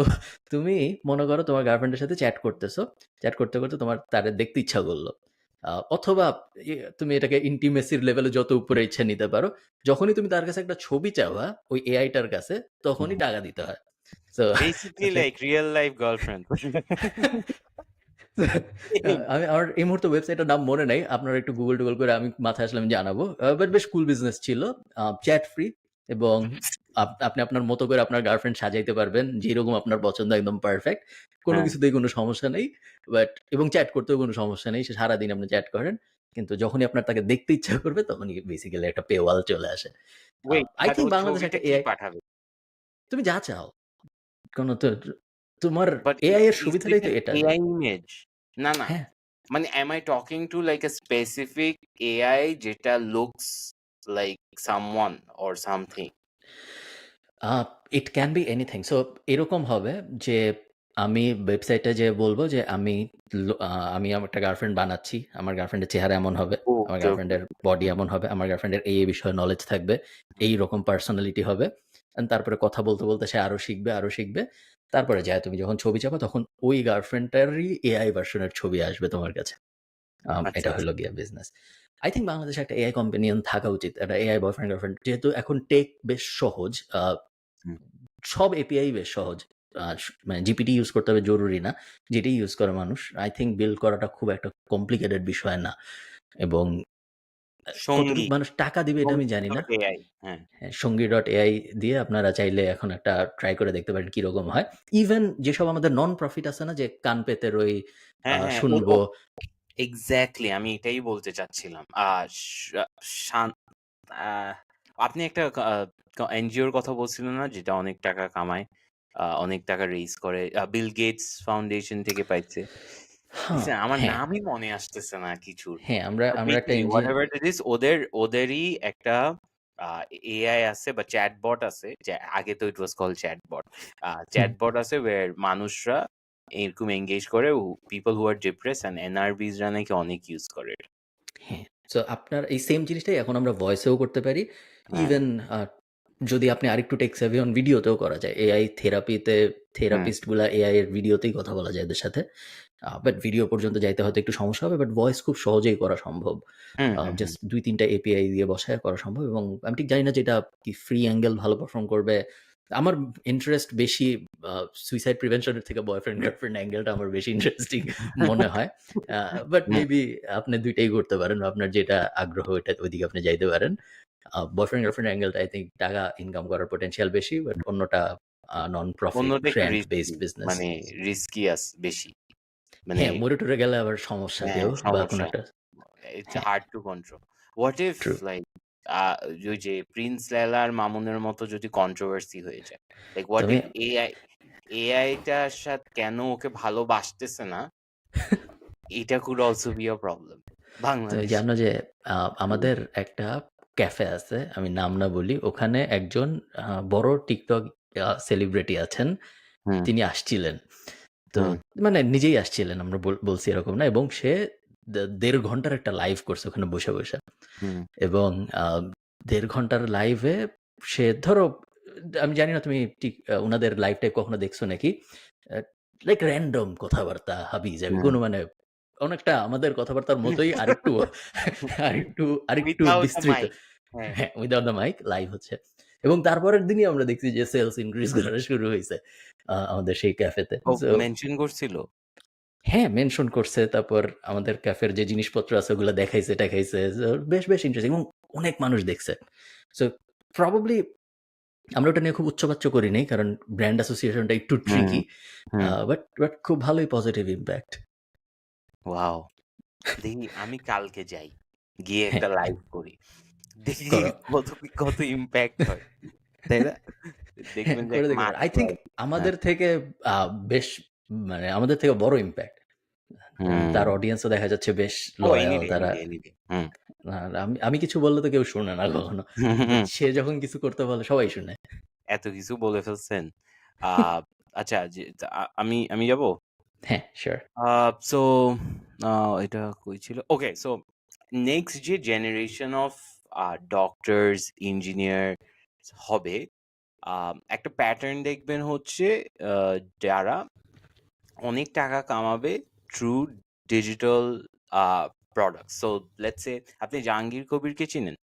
তুমি মনে করো তোমার গার্লফ্রেন্ডের সাথে চ্যাট করতেছো। চ্যাট করতে, করতে তোমার তারে দেখতে ইচ্ছা করলো। অথবা তুমি এটাকে ইন্টিমেসির লেভেলে যত উপরে ইচ্ছা নিতে পারো। যখনই তুমি তার কাছে একটা ছবি চাওয়া ওই এআইটার কাছে, তখনই টাকা দিতে হয়। So basically like Real life girlfriend. আমি আমার এই মুহূর্তে ওয়েবসাইটের নাম মনে নাই। আপনারা একটু গুগল-টুগল করে, আমি মাথায় আসলে আমি জানাবো। বাট বেশ কুল বিজনেস ছিল। চ্যাট ফ্রি, এবং আপনি আপনার মতো করে আপনার গার্লফ্রেন্ড সাজাইতে পারবেন। যেরকম আপনার পছন্দ, একদম পারফেক্ট। কোন হ্যাঁ। কিছুতেই কোনো সমস্যা নেই। এবং চ্যাট করতেও কোনো সমস্যা নেই। সে সারাদিন আপনি চ্যাট করেন। কিন্তু যখনই আপনার তাকে দেখতে ইচ্ছা করবে, তখনই বেসিক্যালি একটা পেওয়াল চলে আসে। Wait I but oh think বাংলাদেশে ছবিটা একটা কি এআই, পাঠাবে? তুমি যা চাও। কোন তো তোমার বাট এআই এর ইজ সুবিধাটাই ইট তো অ্যান এটা যে, এআই ইমেজ? না, না। হ্যাঁ, মানে am I talking to like a specific AI যেটা looks like someone or something? A it can be anything. So এরকম হবে যে, আমি ওয়েবসাইটে যেয়ে বলব যে, আমি আমার একটা গার্লফ্রেন্ড বানাচ্ছি। আমার গার্লফ্রেন্ডের চেহারা এমন হবে। আমার ওকে, ওকে। গার্লফ্রেন্ডের বডি এমন হবে। আমার গার্লফ্রেন্ডের এই বিষয়ে নলেজ থাকবে। এইরকম পার্সোনালিটি হবে। তারপরে কথা বলতে, বলতে সে আরো শিখবে, আরো শিখবে। তারপরে যায় তুমি যখন ছবি চাবা, তখন ওই গার্লফ্রেন্ডটারই এআই ভার্সন এর ছবি আসবে তোমার কাছে। আচ্ছা, এটা আচ্ছা। হইলো গিয়ে বিজনেস। আই থিংক বাংলাদেশে একটা এআই কম্পেনিয়ন থাকা উচিত। একটা এআই বয়ফ্রেন্ড গার্লফ্রেন্ড, যেহেতু এখন টেক বেশ সহজ। হুম। সব এপিআই বেশ সহজ। মানে জিপিটি ইউজ করতে হবে জরুরি না। যেটাই ইউজ করে মানুষ। আই থিংক বিল্ড করাটা খুব একটা কমপ্লিকেটেড বিষয় না। এবং কতটুকু সঙ্গী, মানুষ টাকা দিবে এটা আমি জানি না। সঙ্গী.ai হ্যাঁ। হ্যাঁ, সঙ্গী.ai দিয়ে আপনারা চাইলে এখন একটা ট্রাই করে দেখতে পারেন কিরকম হয়। ইভেন যেসব আমাদের নন প্রফিট আছে না, যে কান পেতের ওই হ্যাঁ, হ্যাঁ। শুনবো, এক্স্যাক্টলি আমি এটাই বলতে চাচ্ছিলাম। শা শান আহ আপনি একটা এনজিওর কথা বলছিলেন না? যেটা অনেক টাকা কামায়, অনেক টাকা রেইজ করে। বিল গেটস ফাউন্ডেশন থেকে পাইছে। হ্যাঁ, লিসেন আমার হ্যাঁ, নামই মনে আসতেছে না কিছুর। হ্যাঁ, আমরা একটা বেসিক্যালি এনজিও। হোয়াটএভার ইট ইস ওদেরই একটা এআই আছে বা চ্যাটবট আছে। যে আগে তো it was called chatbot. Hmm, chatbot আছে where মানুষরা এরকম এনগেজ করে people who are depressed and NRBs রা নাকি অনেক ইউজ করে এটা। হ্যাঁ। সো আপনার এই সেম জিনিসটাই এখন আমরা ভয়েসেও করতে পারি। হ্যাঁ, ইভেন আ যদি আপনি আরেকটু টেক সেভি হন, ভিডিওতেও করা যায়। এআই থেরাপিতে হুম, থেরাপিস্ট গুলা এআই এর ভিডিওতেই কথা বলা যায় এদের সাথে। বাট ভিডিও পর্যন্ত যাইতে হয়তো একটু সমস্যা হবে। বাট ভয়েস খুব সহজেই করা সম্ভব। হুম, হুম, হুম, জাস্ট ২-৩ টা এপিআই দিয়ে বসায় করা সম্ভব এবং আমি ঠিক জানি না যে এটা কি ফ্রি অ্যাঙ্গেল ভালো পারফর্ম করবে। আমার ইন্টারেস্ট বেশি আ সুইসাইড প্রিভেনশন এর থেকে বয়ফ্রেন্ড গার্লফ্রেন্ড অ্যাঙ্গেলটা আমার বেশি ইন্টারেস্টিং মনে হয়। আ বাট হুম। মেবি আপনি ২ টাই করতে পারেন। আপনার যেটা আগ্রহ ওইটা ওইদিকে আপনি যাইতে পারেন। বয়ফ্রেন্ড গার্লফ্রেন্ড অ্যাঙ্গেলটা আই থিংক টাকা ইনকাম করার পটেনশিয়াল বেশি। বাট অন্যটা নন প্রফিট অন্যটা একটু গ্র্যান্ট রিস্কি, বেসড বিজনেস। মানে রিস্কিয়াস বেশি। মানে হ্যাঁ, মরে-টরে গেলে আবার সমস্যা হ্যাঁ, কেউ বা কোনো সমস্যা। একটা। ইটস হ্যাঁ, hard to control. What if true. Like আ ওই যে প্রিন্স লায়লা আর মামুনের মতো যদি কন্ট্রোভার্সি হয়ে যায়? লাইক হোয়াট তবে ইফ এআইটার সাথে কেন ওকে ভালোবাসতেছে না, এটা could also be a problem তো এই যে বাংলাদেশে। আমরা যে হুম, আমাদের একটা ক্যাফে আছে, আমি নাম না বলি। ওখানে একজন বড় টিকটক সেলিব্রিটি আছেন। হুম, তিনি আসছিলেন। তো হুম, মানে নিজেই আসছিলেন। আমরা বলছি এরকম না এবং সে ১.৫ ঘন্টার একটা লাইভ করছে ওখানে বইসা, বইসা। হুম, এবং ১.৫ ঘন্টার লাইভে সে ধরো আমি জানি না তুমি ঠিক উনাদের লাইভ টাইভ কখনো দেখছো নাকি? আ লাইক র‍্যান্ডম কথাবার্তা হাবিজাবি হুম। কোনো মানে অনেকটা আমাদের কথাবার্তার মতোই আরেকটু আরেকটু উইথআউট আ বিস্তৃত। মাইক। হ্যাঁ। হ্যাঁ, উইথআউট দ্য মাইক লাইভ হচ্ছে। এবং তারপরের দিনই আমরা দেখছি যে সেলস ইনক্রিজ করা শুরু হইছে আমাদের সেই ক্যাফেতে। ও সো মেনশন করছিল? হ্যাঁ, মেনশন করছে। তারপর আমাদের ক্যাফের যে জিনিসপত্র আছে ওগুলা দেখাইছে-টেখাইছে। সো বেশ ইন্টারেস্টিং এবং অনেক মানুষ দেখছে। সো প্রবাবলি আমরা ওটা নিয়ে খুব উচ্চবাচ্য করি নাই। কারণ ব্র্যান্ড অ্যাসোসিয়েশন টা একটু হুম, ট্রিকি। হুম। বাট খুব ভালোই পজিটিভ ইমপ্যাক্ট। ওয়াও! দেখি আমি কালকে যাই। গিয়ে হ্যাঁ, একটা লাইভ করি। দেখি করো। কত ইমপ্যাক্ট হয়। তাই না? হ্যাঁ, দেখবেন যে করে একটা দেখতে পারো। আই থিংক মাত্রায়। হ্যাঁ। আমাদের থেকে আ বেশ মানে আমাদের থেকে বড় ইমপ্যাক্ট। এবং হুম। তার অডিয়েন্স ও দেখা যাচ্ছে বেশ ও লয়াল। এনিডে, তারা এনিডে, এনিডে। হুম। আমি আমি কিছু বললে তো কেউ শোনে না কখনো। হুম, হুম, বাট হুম। সে যখন কিছু করতে বলে সবাই শুনে। এত কিছু বলে ফেলছেন। আ আচ্ছা যে আমি যাবো? হ্যাঁ, সিউর। সো আ এটা কই ছিল? ওকে, সো নেক্সট যে জেনারেশন অফ ডক্টরস, ইঞ্জিনিয়ার হবে, একটা প্যাটার্ন দেখবেন হচ্ছে আ যারা অনেক টাকা কামাবে through digital uh products. So let's say আপনি জাহাঙ্গীর কবিরকে চিনেন?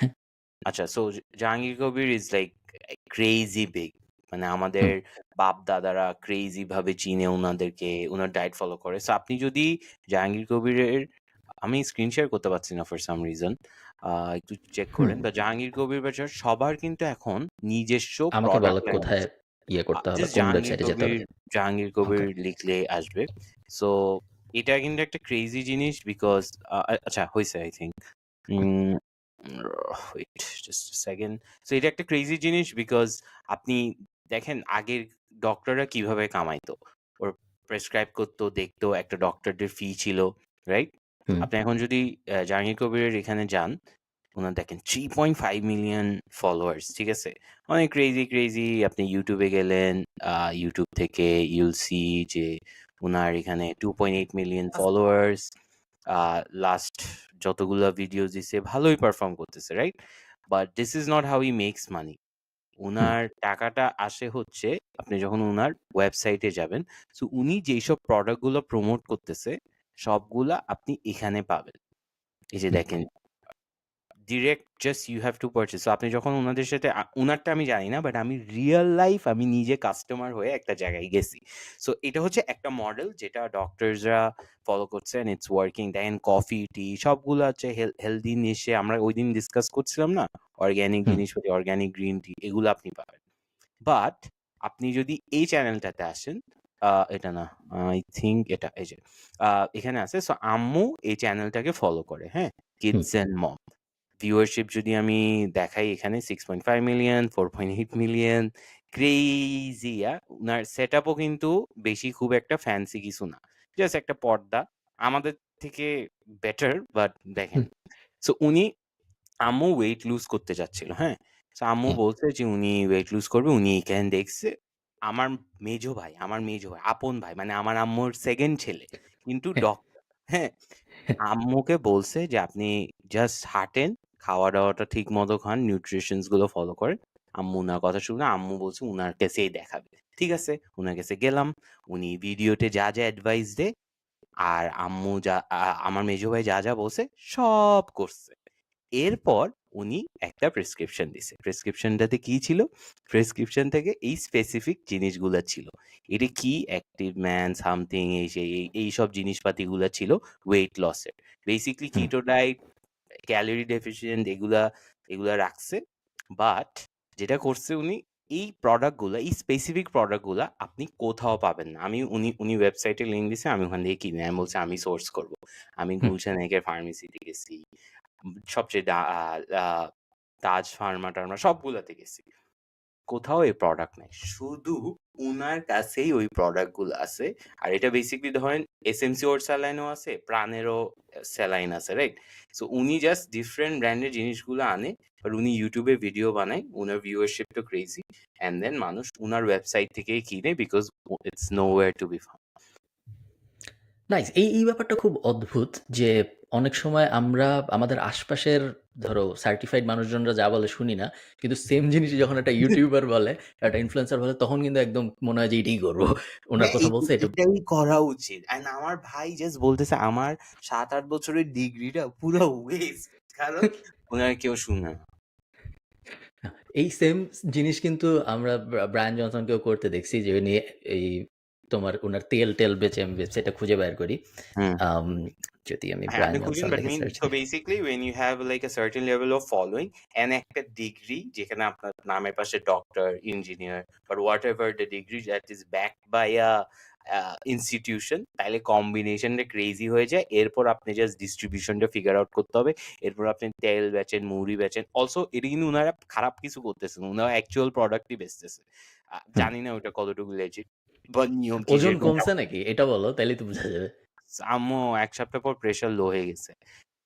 হ্যাঁ, আচ্ছা, so Jahangir Kabir is like crazy big. মানে আমাদের হুম, বাপ-দাদারা ক্রেজি ভাবে চিনে উনাদেরকে, উনার ডায়েট ফলো করে। সো আপনি যদি জাহাঙ্গীর কবিরের, আমি স্ক্রিন শেয়ার করতে পারছি না ফর সাম রিজন। একটু চেক হুম। করেন। বা জাহাঙ্গীর কবির বাজার সবার কিন্তু এখন নিজস্ব আমাকে বলো প্রোডাক্ট লাইন কোথায় আছে। করতে হবে? জাস্ট কোন ওয়েবসাইটে যেতে হবে? জাহাঙ্গীর ওকে। কবির লিখলে আসবে। সো এটা কিন্তু একটা ক্রেজি জিনিস বিকজ আচ্ছা হইছে I think. Um wait just a second. So এটা একটা ক্রেজি জিনিস বিকজ আপনি দেখেন আগের ডক্টররা কিভাবে কামাইতো। ওর প্রেসক্রাইব করতো, দেখতো, একটা ডক্টরদের ফি ছিল, রাইট? হুম, আপনি এখন যদি জাহাঙ্গীর কবিরের এখানে যান, উনার দেখেন 3.5 মিলিয়ন ফলোয়ার্স, ঠিক আছে? অনেক ক্রেজি আপনি YouTube এ গেলেন, YouTube থেকে you'll see যে উনার এখানে 2.8 মিলিয়ন ফলোয়ার্স। আ লাস্ট যতগুলা ভিডিওস দিছে ভালোই পারফর্ম করতেছে, right? But this is not how he makes money. হুম, উনার টাকাটা আসে হচ্ছে আপনি যখন উনার ওয়েবসাইটে যাবেন। সো উনি যেইসব প্রোডাক্ট গুলো প্রমোট করতেছে সবগুলা আপনি এখানে পাবেন। এই যে হুম, দেখেন, direct just you have to purchase. So আপনি যখন উনাদের সাথে উনারটা আমি জানি না, বাট আমি রিয়াল লাইফ আমি নিজে কাস্টমার হয়ে একটা জায়গায় গেছি। সো এটা হচ্ছে একটা মডেল যেটা ডক্টরসরা ফলো করছে এন্ড ইটস ওয়ার্কিং। দেখেন কফি, টি সবগুলো হচ্ছে হেলথি নিশে আমরা ঐদিন ডিসকাস করছিলাম না? অর্গানিক হুম, জিনিসপাতি, অর্গানিক গ্রিন টি এগুলো আপনি পাবেন। বাট আপনি যদি এই চ্যানেলটাতে আসেন, এটা না। আই থিংক এটা এই যে এখানে আছে। সো আম্মু এই চ্যানেলটাকে ফলো করে, হ্যাঁ? হুম, কিডস অ্যান্ড মম। ভিউয়ারশিপ যদি আমি দেখাই এখানে 6.5 মিলিয়ন, 4.8 মিলিয়ন, ক্রেজি উনার সেটআপও কিন্তু বেশি খুব একটা ফ্যান্সি কিছু না। জাস্ট একটা পর্দা। আমাদের থেকে বেটার বাট দেখেন। হুম, সো উনি আম্মু ওয়েট লুজ করতে চাচ্ছিল, হ্যাঁ? সো আম্মু হুম, বলছে যে উনি ওয়েট লুজ করবে। উনি এখানে দেখছে। আমার মেজো ভাই, আপন ভাই মানে আমার আম্মুর 2nd ছেলে। কিন্তু হ্যাঁ, ডক্টর, হ্যাঁ? আম্মুকে বলছে যে, "আপনি জাস্ট হাঁটেন, খাওয়া-দাওয়াটা ঠিক মতো খান, নিউট্রিশনস গুলো ফলো করেন।" আম্মু উনার কথা শুনে আম্মু বলছে উনার কাছেই দেখাবে। ঠিক আছে, উনার কাছে গেলাম। উনি ভিডিওতে যা, যা অ্যাডভাইস দেয় আর আম্মু যা আমার মেজো ভাই যা, যা বলছে সব করছে। এরপর উনি একটা প্রেসক্রিপশন দিছে। প্রেসক্রিপশনটাতে কি ছিল? প্রেসক্রিপশন থেকে এই স্পেসিফিক জিনিসগুলা ছিল। এটা কি? অ্যাক্টিভ ম্যান সামথিং এই সেই এইসব জিনিসপাতিগুলা ছিল ওয়েট লসের। বেসিক্যালি হুম, কিটো ডায়েট, ক্যালোরি ডেফিসিয়েন্ট এগুলা রাখছে। বাট যেটা করছে উনি এই প্রোডাক্টগুলা, এই স্পেসিফিক প্রোডাক্টগুলা আপনি কোথাও পাবেন না। উনি ওয়েবসাইটে লিংক দিছে। আমি ওখান থেকে কিনি। আমি বলছি আমি সোর্স করব। আমি হুম। গুলশান একের ফার্মেসিতে গেছি। সবচেয়ে আ তাজ ফার্মা-টার্মা সবগুলাতে গেছি। কোথাও এই প্রোডাক্ট নাই। শুধু উনার কাছেই ওই প্রোডাক্ট গুলো আছে। আর এটা বেসিক্যালি ধরেন এসএমসি ওর স্যালাইনও আছে, প্রাণেরও স্যালাইন আছে, রাইট? সো উনি জাস্ট ডিফারেন্ট ব্র্যান্ডের জিনিসগুলো আনে। আর উনি YouTube এ ভিডিও বানায়। উনার ভিউয়ারশিপ তো ক্রেজি। অ্যান্ড দেন মানুষ উনার ওয়েবসাইট থেকেই কিনে because it's nowhere to be found. Nice. এই ব্যাপারটা খুব অদ্ভুত যে অনেক সময় আমরা আমাদের আশপাশের ধরো সার্টিফাইড মানুষজনরা যা বলে শুনি না। কিন্তু সেম জিনিসই যখন একটা ইউটিউবার বলে, একটা ইনফ্লুয়েন্সার বলে তখন কিন্তু একদম মনে হয় যে এটাই করব। উনার হ্যাঁ, কথা বলছে এটা এটাই করা উচিত। অ্যান্ড আমার ভাই জাস্ট বলতেছে আমার ৭-৮ বছরের ডিগ্রিটা পুরো ওয়েস্ট। কারণ উনার কেউ শুনে না। এই সেম জিনিস কিন্তু আমরা ব্রায়ান জনসনকেও করতে দেখছি যে উনি এই তোমার উনার তেল বেচে আমি ওয়েবসাইটটা খুঁজে বের করি। হুম। আম যদি আমি হ্যাঁ, ব্রায়ান আপনি খুঁজেন জনসন বাট লিখে মিন সার্চ সো দিই। Basically when you have like a certain level of following and একটা ডিগ্রি যেখানে আপনার নামের পাশে doctor, engineer or whatever the degree that is backed by a institution তাইলে কম্বিনেশনটা ক্রেজি হয়ে যায়। এরপর আপনি জাস্ট ডিস্ট্রিবিউশনটা ফিগার আউট করতে হবে। এরপর আপনি তেল বেচেন, মুড়ি বেচেন। অলসো এটা কিন্তু উনারা খারাপ কিছু করতেছে না। উনারা অ্যাকচুয়াল প্রোডাক্টই বেচতেছে। হুম। জানি না ওটা কতটুকু legit বাট নিয়ম কি ওজন যেরকম কমছে নাকি? এটা বলো তাইলেই তো বুঝা যাবে। আম্মু ১ সপ্তাহ পর প্রেশার লো হয়ে গেছে।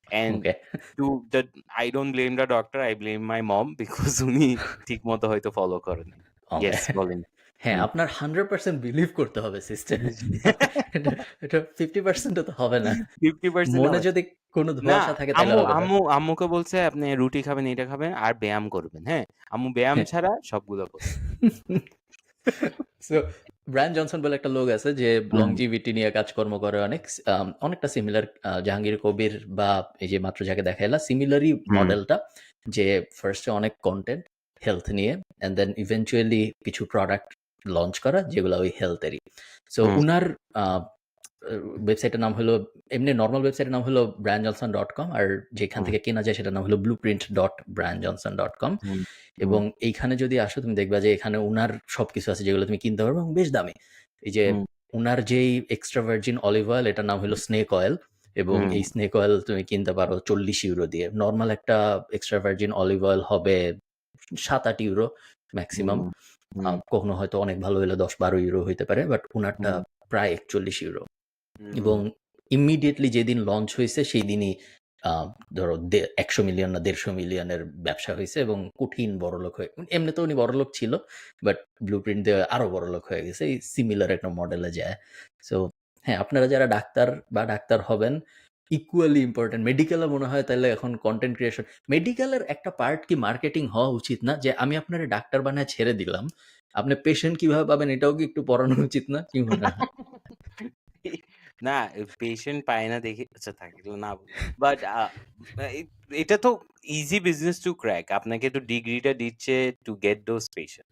And okay, to the I don't blame the doctor, I blame my mom because উনি ঠিকমতো হয়তো ফলো করে নাই। ওকে। ইয়েস বলেন। হ্যাঁ, হুম। আপনার 100% বিলিভ করতে হবে সিস্টেমে। এটা এটা 50% ও তো হবে না। 50% মনে হবে। যদি কোনো না, ধোঁয়াশা থাকে তাইলে হবে না। আম্মুকে বলছে আপনি রুটি খাবেন, এটা খাবেন আর ব্যায়াম করবেন। হ্যাঁ? আম্মু ব্যায়াম ছাড়া সবগুলো করছে। সো ব্রায়ান জনসন বলে একটা লোক আছে যে হুম, লংজিভিটি নিয়ে কাজকর্ম করে অনেক। অনেকটা সিমিলার জাহাঙ্গীর কবির বা এই যে মাত্র যাকে দেখাইলা সিমিলারই হুম, মডেলটা যে ফার্স্ট এ অনেক কনটেন্ট হেলথ নিয়ে অ্যান্ড দেন ইভেনচুয়ালি কিছু প্রোডাক্ট লঞ্চ করা যেগুলো ওই হেলথেরই। সো হুম, উনার ওয়েবসাইটের নাম হলো এমনি নরমাল ওয়েবসাইটের নাম হলো bryanjohnson.com আর যেখান হুম, থেকে কেনা যায় সেটার নাম হলো blueprint.bryanjohnson.com হুম, হুম, এবং এইখানে যদি আসো তুমি দেখবা যে এখানে উনার সবকিছু আছে যেগুলো তুমি কিনতে পারবে এবং বেশ দামি। এই যে হুম, উনার যেই এক্সট্রা ভার্জিন অলিভ অয়েল এটার নাম হলো স্নেক অয়েল এবং হুম, এই স্নেক অয়েল তুমি কিনতে পারো €40 দিয়ে। নরমাল একটা এক্সট্রা ভার্জিন অলিভ অয়েল হবে €7-8 ম্যাক্সিমাম। হুম, হুম, কখনো হয়তো অনেক ভালো হলে €10-12 হইতে পারে। বাট উনারটা হুম, প্রায় €41 হুম, এবং ইমিডিয়েটলি যেদিন লঞ্চ হয়েছে সেই দিনই ধরো ১০০ মিলিয়ন না ১৫০ মিলিয়নের ব্যবসা হয়েছে এবং কঠিন বড়লোক হয়ে এমনিতেও উনি বড়লোক ছিল বাট ব্লুপ্রিন্ট দিয়ে আরো বড়লোক হয়ে গেছে এই সিমিলার একটা মডেলে যায়। সো হ্যাঁ, আপনারা যারা ডাক্তার বা ডাক্তার হবেন ইকুয়ালি ইম্পর্টেন্ট মেডিকেলে মনে হয় তাহলে এখন কন্টেন্ট ক্রিয়েশন মেডিকেলের একটা পার্ট কি মার্কেটিং হওয়া উচিত না যে আমি আপনার ডাক্তার বানায় ছেড়ে দিলাম আপনি পেশেন্ট কিভাবে পাবেন এটাও কি একটু পড়ানো উচিত না কি মনে হয়? না, পেশেন্ট পায় না দেখে আচ্ছা থাক এগুলো না বলি। বাট এ এটা তো ইজি বিজনেস টু ক্র্যাক। আপনাকে তো ডিগ্রিটা দিচ্ছে টু গেট দোজ পেশেন্ট।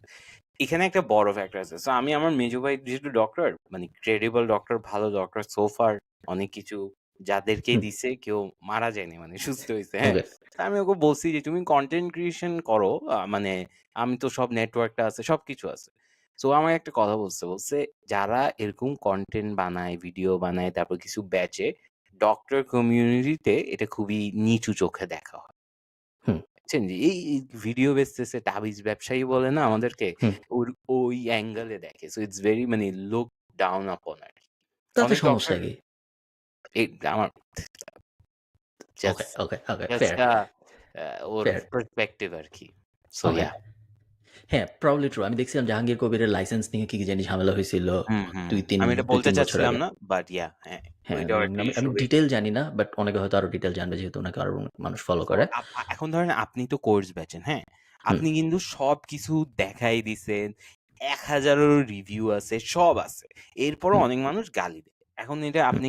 এখানে একটা বড় ফ্যাক্টর আছে। সো আমি আমার মেজো ভাই যেহেতু ডক্টর, মানে ক্রেডিবল ডক্টর, ভালো ডক্টর সো ফার অনেক কিছু যাদেরকেই হুম, দিছে কেউ মারা যায়নি মানে সুস্থ হইছে, হ্যাঁ? ওকে। তো আমি ওকে বলছি যে, "তুমি কনটেন্ট ক্রিয়েশন করো। মানে আমি তো সব নেটওয়ার্কটা আছে, সবকিছু আছে। সো আমাকে একটা কথা বলছে যারা এরকম কনটেন্ট বানায়, ভিডিও বানায়, তারপর কিছু বেচে, ডক্টর কমিউনিটিতে এটা খুবই নিচু চোখে দেখা হয়। হুম, বুঝছেন? যে এই ভিডিও বেচতেছে, তাবিজ ব্যবসায়ী বলে না আমাদেরকে? হুম। ওই অ্যাঙ্গেলে দেখে। সো ইটস ভেরি মানে লুক ডাউন আপন আরকি। তাতে অনেক ডক্টর সমস্যা কি? এই আমার okay, just okay, okay. Just fair, ওর ফেয়ার। পার্সপেক্টিভ আরকি। So okay. ইয়া। হ্যাঁ, প্রবাবলি ট্রু। আমি দেখছিলাম জাহাঙ্গীর কবিরের লাইসেন্স নিয়ে কি জানি ঝামেলা হইছিল হুম, হুম। ২-৩ আমি এটা বলতে ২-৩ বছর চাচ্ছিলাম আগে। না। বাট ইয়া হ্যাঁ, হ্যাঁ, ওইটাও এবং একটা আমি ইস্যু আমি হয়েছে। ডিটেইল জানি না। বাট অনেকে হয়তো আরো ডিটেইল জানবে যেহেতু উনাকে আরো মানুষ ফলো সো করে। এখন ধরেন আপনি তো কোর্স বেচেন, হ্যাঁ? হুম, আপনি কিন্তু সবকিছু দেখাই দিছেন। ১,০০০ এরও রিভিউ আছে, সব আছে। এরপরও হুম, অনেক মানুষ গালি দেয়। এখন এটা হুম,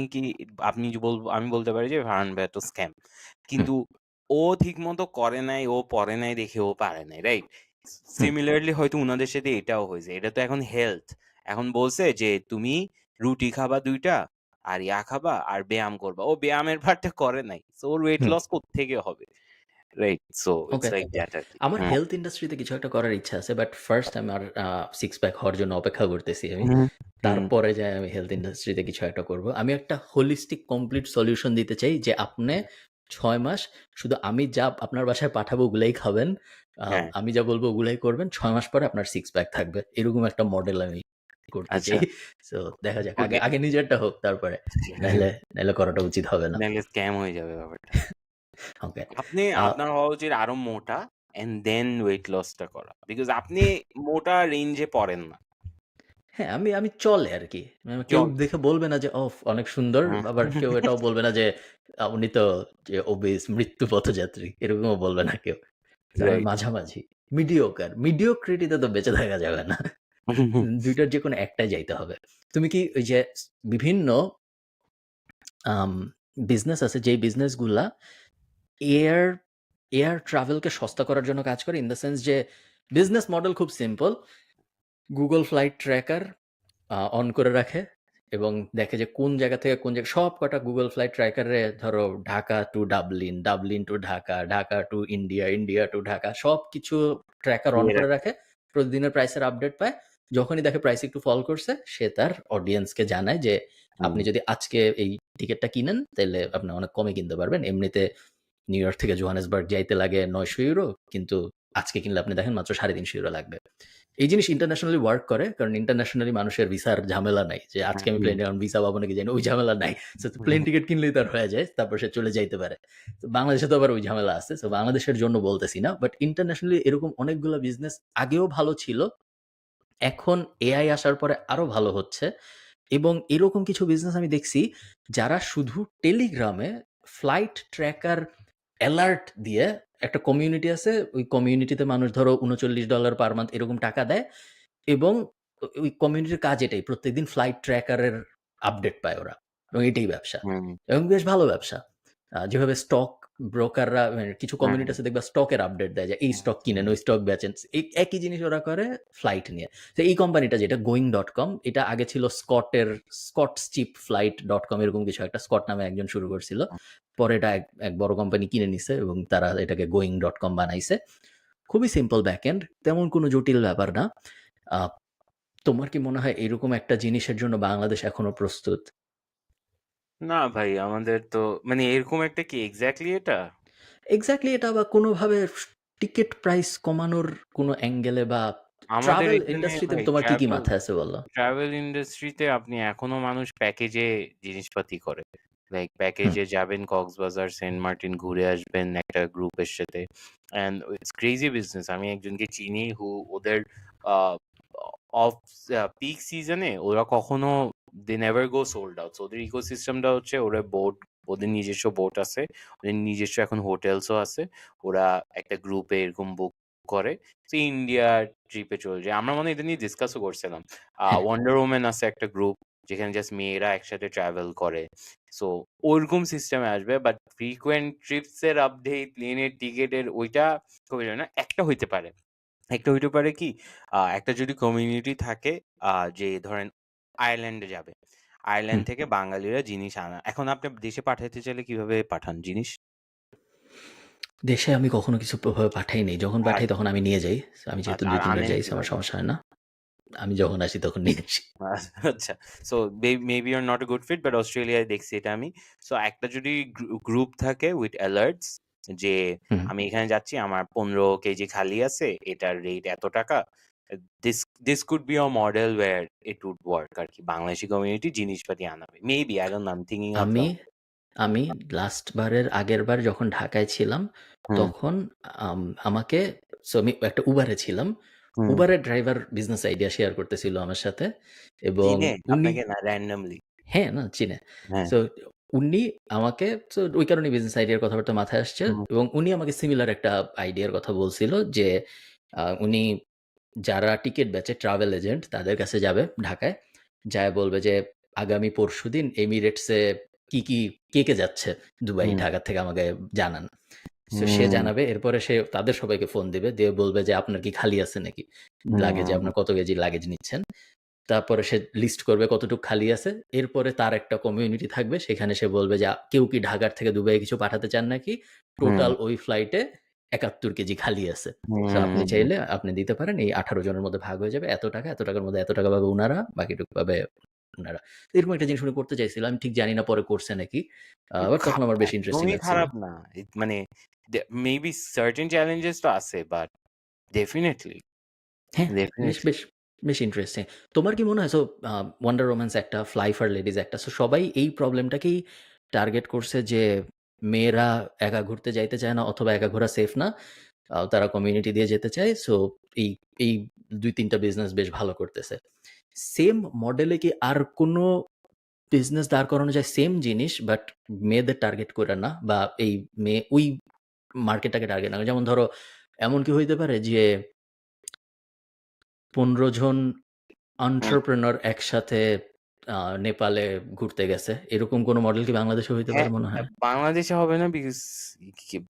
আপনি যে আমি বলতে পারি যে ফারহান ভাইয়া তো স্ক্যাম। হুম, কিন্তু ও ঠিকমতো করে নাই, ও পড়ে নাই দেখে ও পারে নাই, রাইট? হুম, সিমিলারলি হয়তো উনাদের সাথে এটাও হইছে। এটা তো এখন হেলথ। এখন বলছে যে তুমি রুটি খাবা ২ টা আর ইয়া খাবা আর ব্যায়াম করবা। ও ব্যায়ামের পার্টটা করে নাই। সো ওর ওয়েট হুম। লস কোত্থেকে হবে? Right. So it's okay. Like that আরকি। আমার হুম। হেলথ ইন্ডাস্ট্রিতে কিছু একটা করার ইচ্ছা আছে। বাট ফার্স্ট আমার সিক্স প্যাক হওয়ার জন্য অপেক্ষা করতেছি আমি। হুম, হুম, তারপরে যাই আমি হেলথ ইন্ডাস্ট্রিতে কিছু একটা করব। আমি একটা হোলিস্টিক কমপ্লিট সলিউশন দিতে চাই যে আপনে ৬ মাস শুধু আমি যা আপনার বাসায় পাঠাবো ওগুলাই খাবেন। হ্যাঁ, আমি যা বলব ওগুলাই করবেন। ৬ মাস পরে আপনার সিক্স প্যাক থাকবে। এরকম একটা মডেল আমি করতে আচ্ছা। চাই। সো দেখা যাক। আগে ওকে। আগে নিজেরটা হোক তারপরে। নাইলে নাইলে করাটা উচিত হবে না। নাইলে স্ক্যাম হয়ে যাবে ব্যাপারটা। ওকে। আ আপনার হওয়া উচিত আরো মোটা অ্যান্ড দেন ওয়েট লসটা করা। বিকজ আপনি মোটা রেঞ্জে পড়েন না। হ্যাঁ, আমি আমি চলে আরকি। কেউ চল দেখে বলবে না যে, "ওফ! অনেক সুন্দর।" হুম। আবার কেউ এটাও বলবে না যে, উনি তো যে ওবিস মৃত্যু পথযাত্রী। এরকমও বলবে না কেউ। তো আমি রাইট। মাঝামাঝি। মিডিওকার। মিডিওক্রিটি তে তো বেঁচে থাকা যাবে না। ২ টার যেকোনো একটায় যাইতে হবে। তুমি কি ওই যে বিভিন্ন আম বিজনেস আছে যেই বিজনেসগুলা এয়ার এয়ার ট্রাভেল কে সস্তা করার জন্য কাজ করে ইন দ্যা সেন্স যে বিজনেস মডেল খুব simple. Google flight tracker on করে রাখে এবং দেখে যে কোন জায়গা থেকে কোন জায়গা সবকটা Google ফ্লাইট ট্র্যাকারে ধরো Dhaka to Dublin, Dublin to Dhaka, Dhaka to India, India to Dhaka সবকিছু ট্র্যাকার অন দিয়ে করে রাখে। রাখে। প্রতিদিনের প্রাইসের আপডেট পায়। যখনই দেখে প্রাইস একটু ফল করছে, সে তার অডিয়েন্সকে জানায় যে, হুম। আপনি যদি আজকে এই টিকেটটা কিনেন, তাইলে আপনি অনেক কমে কিনতে পারবেন। এমনিতে নিউ ইয়র্ক থেকে জোহানেসবার্গ যাইতে লাগে €৯০০ কিন্তু আজকে কিনলে আপনি দেখেন মাত্র €৩৫০ লাগবে। এই জিনিস ইন্টারন্যাশনালি ওয়ার্ক করে। কারণ ইন্টারন্যাশনালি মানুষের ভিসার ঝামেলা নাই। যে হুম, আজকে আমি হুম, প্লেনে এখন ভিসা পাবো নাকি জানি না, ওই ঝামেলা নাই। সো প্লেন হুম, টিকেট কিনলেই তার হয়ে যায়। তারপর সে চলে যাইতে পারে। তো বাংলাদেশে তো আবার ওই ঝামেলা আছে। সো বাংলাদেশের জন্য বলতেছি না। বাট ইন্টারন্যাশনালি এরকম অনেকগুলা বিজনেস আগেও ভালো ছিল। এখন এআই আসার পরে আরো ভালো হচ্ছে। এবং এরকম কিছু বিজনেস আমি দেখছি যারা শুধু টেলিগ্রামে ফ্লাইট ট্র্যাকার অ্যালার্ট দিয়ে একটা কমিউনিটি আছে। ওই কমিউনিটিতে মানুষ ধরো $৩৯ পার মান্থ এরকম টাকা দেয় এবং ওই কমিউনিটির কাজ এটাই। প্রত্যেকদিন ফ্লাইট ট্র্যাকারের আপডেট পায় ওরা। এবং এটাই ব্যবসা। হুম, এবং বেশ ভালো ব্যবসা। যেভাবে স্টক ব্রোকাররা মানে কিছু কমিউনিটি হুম, আছে দেখবা স্টকের আপডেট দেয় যে এই স্টক কিনেন, ওই স্টক বেচেন। এই একই জিনিস ওরা করে ফ্লাইট নিয়ে। তো এই কোম্পানিটা যেটা going.com এটা আগে ছিল scottscheapflight.com এরকম কিছু একটা। স্কট নামে একজন শুরু করছিল। পরে এটা এক বড় কোম্পানি কিনে নিছে এবং তারা এটাকে going.com বানাইছে। খুবই সিম্পল ব্যাকএন্ড। তেমন কোনো জটিল ব্যাপার না। আ তোমার কি মনে হয় এরকম একটা জিনিসের জন্য বাংলাদেশ এখনো প্রস্তুত? না ভাই আমাদের তো মানে এরকম একটা কি এক্সাক্টলি এটা? এক্সাক্টলি এটা বা কোনোভাবে টিকেট প্রাইস কমানোর কোনো অ্যাঙ্গেলে বা আমাদের ট্রাভেল এখানে ইন্ডাস্ট্রিতে ভাই তোমার কি মাথায় আছে বলো? ট্রাভেল ইন্ডাস্ট্রিতে আপনি এখনো মানুষ প্যাকেজে জিনিসপাতি করে। লাইক হুম, প্যাকেজে যাবেন কক্সবাজার, সেন্ট মার্টিন ঘুরে আসবেন একটা গ্রুপের সাথে। And it's crazy business. আমি একজনকে চিনি ওদের আ অফ পিক সিজনে ওরা কখনো they never go sold out. So ওদের ইকোসিস্টেমটা হচ্ছে ওরা ওদের নিজস্ব বোট আছে। ওদের নিজস্ব এখন হোটেলসও আছে। ওরা একটা গ্রুপে এরকম বুক করে। তো ইন্ডিয়া ট্রিপে চলে যায়। আমরা মনে হয় এটা নিয়ে ডিসকাসও করছিলাম। হ্যাঁ, ওয়ান্ডার ওম্যান আছে একটা গ্রুপ যেখানে জাস্ট মেয়েরা একসাথে ট্রাভেল করে। সো ওরকম সিস্টেমে আসবে। বাট ফ্রিকোয়েন্ট ট্রিপস এর আপডেট, প্লেনের টিকেটের ওইটা খুবই না। একটা হইতে পারে। একটা হইতে পারে কি একটা যদি কমিউনিটি থাকে যে ধরেন আয়ারল্যান্ডে যাবে। হুম। আয়ারল্যান্ড থেকে বাঙালিরা জিনিস আনা। এখন আপনি দেশে পাঠাইতে চাইলে কিভাবে পাঠান জিনিস? দেশে আমি কখনো কিছু ওভাবে পাঠাই নাই। যখন আর পাঠাই তখন আমি নিয়ে যাই। আমি যেহেতু আচ্ছা আর ২-৩ বার আনেন যাই, সো আমার কিভাবে? সমস্যা হয় না। আমি যখন আসি তখন নিয়ে আসি। আচ্ছা। So maybe you are not a good fit, but অস্ট্রেলিয়ায় দেখছি এটা আমি। সো একটা যদি গ্রুপ থাকে উইথ অ্যালার্টস যে হুম। আমি এখানে যাচ্ছি, আমার 15 কেজি খালি আছে, এটার রেট এত টাকা। This this could be a model where it would work আরকি। বাংলাদেশি কমিউনিটি জিনিসপাতি আনাবে। Maybe I don't know, I am thinking out আমি লাউড। আমি আগের বার যখন ঢাকায় ছিলাম, হুম, তখন আমাকে আমি একটা উবারে ছিলাম। হুম। উবারের ড্রাইভার বিজনেস আইডিয়া শেয়ার করতেছিল আমার সাথে এবং চিনে উনি আপনাকে না র‍্যান্ডমলি? হ্যাঁ, না চিনে। হ্যাঁ। সো উনি আমাকে ওই কারণেই বিজনেস আইডিয়ার কথাবার্তা মাথায় আসছে হুম, এবং উনি আমাকে সিমিলার একটা আইডিয়ার কথা বলছিল যে উনি যারা টিকেট বেচে ট্রাভেল এজেন্ট তাদের কাছে যাবে ঢাকায়। যায়া বলবে যে, "আগামী পরশুদিন এমিরেটসে কে যাচ্ছে দুবাই, হুম, ঢাকা থেকে আমাকে জানান।" সে হুম, জানাবে। এরপরে সে তাদের সবাইকে ফোন দিবে। দিয়ে বলবে যে, "আপনার কি খালি আছে নাকি? লাগেজে হুম, আপনার কত কেজি লাগেজ নিচ্ছেন?" তারপরে সে লিস্ট করবে কতটুক খালি আছে। এরপরে তার একটা কমিউনিটি থাকবে। সেখানে সে বলবে যে, কেউ কি ঢাকার থেকে দুবাইয়ে কিছু পাঠাতে চান নাকি? হুম, টোটাল ওই ফ্লাইটে ৭১ কেজি খালি আছে। আপনি হুম। চাইলে আপনি দিতে পারেন। এই ১৮ জনের মধ্যে ভাগ হয়ে যাবে। এত টাকা, এত টাকার মধ্যে এত টাকা পাবে উনারা, বাকিটুকু পাবে উনারা। এরকম একটা জিনিস উনি করতে চাইছিল। আমি ঠিক জানি না পরে করছে নাকি। বাট তখন আমার বেশ ইন্টারেস্টিং একদমই লাগছিল। খারাপ না। মানে মেবি সার্টেন চ্যালেঞ্জেস তো আছে, বাট ডেফিনিটলি, হ্যাঁ, বেশ, ডেফিনিটলি। বেশ, বেশ ইন্টারেস্টিং। তোমার কি মনে হয় আ 'ওয়ান্ডার রোম্যান্স' একটা, 'ফ্লাই ফর লেডিজ' একটা। সবাই এই প্রবলেমটাকেই টার্গেট করছে যে মেয়েরা একা ঘুরতে যাইতে চায় না অথবা একা ঘোরা সেফ না। তারা কমিউনিটি দিয়ে যেতে চায়। এই এই ২-৩ টা বিজনেস বেশ ভালো করতেছে। সেম মডেলে কি আর কোনো বিজনেস দাঁড় করানো যায় সেম জিনিস বাট মেয়েদের টার্গেট করে না বা এই মেয়ে ওই মার্কেটটাকে টার্গেট না করে? যেমন ধরো এমন কি হইতে পারে যে ১৫ জন হুম। entrepreneur একসাথে আ নেপালে ঘুরতে গেছে। এরকম কোন মডেল কি বাংলাদেশে হইতে পারে হ্যাঁ, মনে হয়? বাংলাদেশে হবে না, বিকজ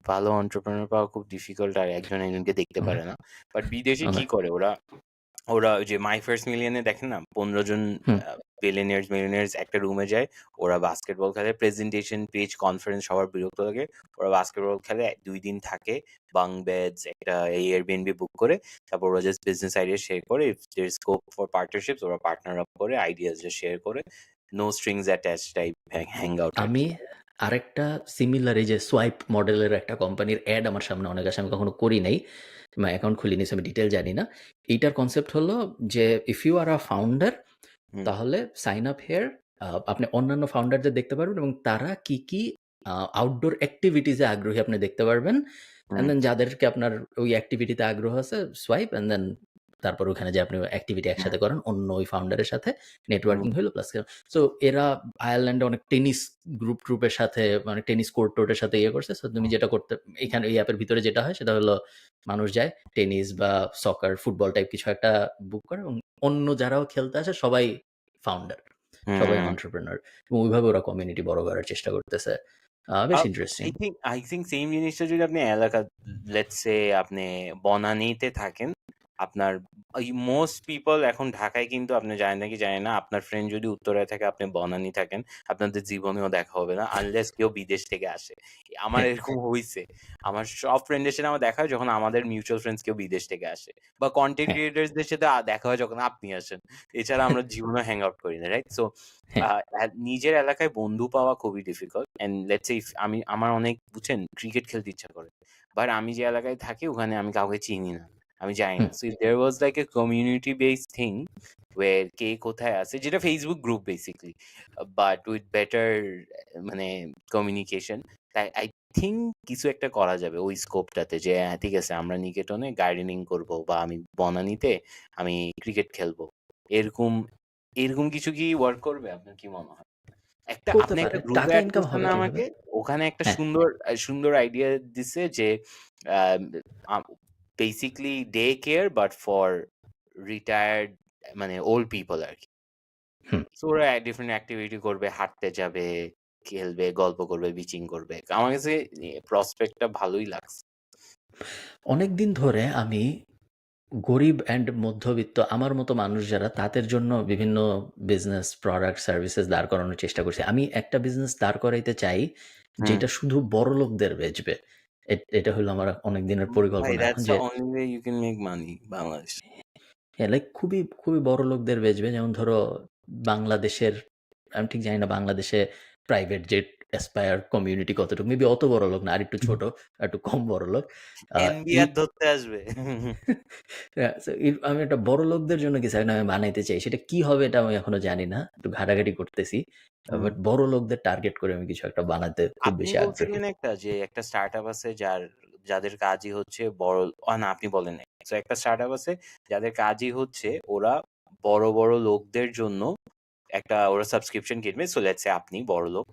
ভালো এন্টারপ্রেনিউর পাওয়া খুব ডিফিকাল্ট, আর একজন একজনকে দেখতে ওহ পারে না। বাট বিদেশে কি ওকে। করে ওরা, ওরা ওই যে মাই ফার্স্ট মিলিয়নে দেখেন না, ১৫ জন হুম, বিলিয়নিয়ার্স মিলিয়নিয়ার্স একটা রুমে যায়, ওরা বাস্কেটবল খেলে, প্রেজেন্টেশন পেজ কনফারেন্স সবার বিরক্ত লাগে, ওরা বাস্কেটবল খেলে ২ দিন থাকে, বাং বেডস একটা এয়ারবিএনবি বুক করে, তারপর ওরা জাস্ট বিজনেস আইডিয়া শেয়ার করে, if there scope for partnerships ওরা পার্টনার আপ করে, আইডিয়াস জাস্ট শেয়ার করে, no strings attached type hang out আমি আরকি। আরেকটা সিমিলার এই যে সোয়াইপ মডেলের একটা কোম্পানির এড আমার সামনে অনেক আসে। আমি কখনো করি নাই। অ্যাকাউন্ট খুলিনি সো আমি ডিটেইল জানি না। এইটার কনসেপ্ট হলো যে if you are a founder হুম, তাহলে সাইন আপ হিয়ার। আপনি অন্যান্য ফাউন্ডারদের দেখতে পারবেন এবং তারা কি আউটডোর এক্টিভিটিস এ আগ্রহী আপনি দেখতে পারবেন। অ্যান্ড হুম, দেন যাদেরকে আপনার ওই এক্টিভিটিতে আগ্রহ আছে সোয়াইপ অ্যান্ড দেন তারপর ওখানে যেয়ে আপনি এক্টিভিটি হুম, একসাথে করেন অন্য ওই ফাউন্ডারের সাথে হুম, নেটওয়ার্কিং হইলো প্লাস সো এরা আয়ারল্যান্ডে অনেক টেনিস গ্রুপের সাথে মানে টেনিস কোর্টের সাথে ইয়ে করছে। সো তুমি যেটা করতে এখানে এই অ্যাপের ভিতরে যেটা হয় সেটা হলো মানুষ যায় টেনিস বা সকার, ফুটবল টাইপ কিছু একটা বুক করে এবং অন্য যারাও খেলতে আসে সবাই ফাউন্ডার। সবাই হুম। entrepreneur এবং ওইভাবে ওরা কমিউনিটি বড় করার চেষ্টা করতেছে। বেশ ইন্টারেস্টিং। আই থিংক সেম জিনিসটা যদি আপনি এলাকা, লেটস সে আপনি বনানীতে থাকেন, আপনার মোস্ট পিপল এখন ঢাকায়, কিন্তু আপনি জানেন নাকি জানেন না, আপনার ফ্রেন্ড যদি উত্তরায় থাকে, আপনি বনানী থাকেন, আপনাদের জীবনেও দেখা হবে না আনলেস কেউ বিদেশ থেকে আসে। আমার হ্যাঁ, এরকম হইছে। আমার সব ফ্রেন্ডের সাথে আমার দেখা হয় যখন আমাদের মিউচুয়াল ফ্রেন্ডস কেউ বিদেশ থেকে আসে, বা কন্টেন্ট হ্যাঁ, ক্রিয়েটরসদের সাথে দেখা হয় যখন আপনি আসেন। এছাড়া আমরা জীবনে হ্যাং আউট করি না, রাইট? সো হ্যাঁ, নিজের এলাকায় বন্ধু পাওয়া খুবই difficult. And let's say if আমার অনেক বুঝছেন ক্রিকেট খেলতে ইচ্ছা করে। বাট আমি যে এলাকায় থাকি ওখানে আমি কাউকে চিনি না। আমি জানি হুম। না। So if there was like a community based thing where কে কোথায় আছে, যেটা Facebook group basically, but with better মানে কমিউনিকেশন। তাই আই থিংক কিছু একটা করা যাবে ওই স্কোপটাতে, যে হ্যাঁ, ঠিক আছে আমরা নিকেতনে গার্ডেনিং করব, বা আমি বনানীতে আমি ক্রিকেট খেলবো। এরকম এরকম কিছু কি ওয়ার্ক করবে? আপনার কি মনে হয়? করতে আপনি একটা পারে। গ্রুপে টাকা এড ইনকাম করছেন হবে না কিভাবে? আমাকে? ওখানে একটা হ্যাঁ, সুন্দর আইডিয়া দিছে যে um uh basically day care but for retired, মানে ওল্ড পিপল আরকি। হুম। সো ওরা ডিফারেন্ট অ্যাক্টিভিটি করবে, হাঁটতে যাবে, খেলবে, গল্প করবে, বিচিং করবে। আমার কাছে প্রসপেক্ট টা ভালোই লাগছে। অনেকদিন ধরে আমি গরিব অ্যান্ড মধ্যবিত্ত আমার মতো মানুষ যারা তাদের জন্য বিভিন্ন বিজনেস, প্রোডাক্ট, সার্ভিসেস দাঁড় করানোর চেষ্টা করছি। আমি একটা বিজনেস দাঁড় করাইতে চাই হুম। যেটা শুধু বড়লোকদের বেচবে। এটা হলো আমার অনেক দিনের ভাই, পরিকল্পনা এখন দ্যাটস দ্যা যে only way you can make money Bangladesh. হ্যাঁ, লাইক খুবই, খুবই বড় লোকদের বেচবে। যেমন ধরো বাংলাদেশের, আমি ঠিক জানি না বাংলাদেশে প্রাইভেট জেট অ্যাসপায়ার কমিউনিটি কতটুকু। মেবি অত বড় লোক না, আরেকটু ছোট, আরেকটু কম বড় লোক। এই এনবিআর ধরতে আসবে। সো আমি একটা বড় লোকদের জন্য কিছু একটা আমি বানাইতে চাই। সেটা কি হবে এটা আমি এখনো জানি না। একটু ঘাটাঘাটি করতেছি। হুম। বাট বড় লোকদের টার্গেট করে আমি কিছু একটা বানাতে খুব আপনি বেশি আগ্রহী। বলছিলেন একটা যে একটা স্টার্টআপ আছে যাদের কাজই হচ্ছে বড়, না আপনি বলেন নাই। তো একটা স্টার্টআপ আছে যাদের কাজই হচ্ছে ওরা বড় বড় লোকদের জন্য একটা ওরা সাবস্ক্রিপশন কিনবে। সো লেটস সে আপনি বড়লোক।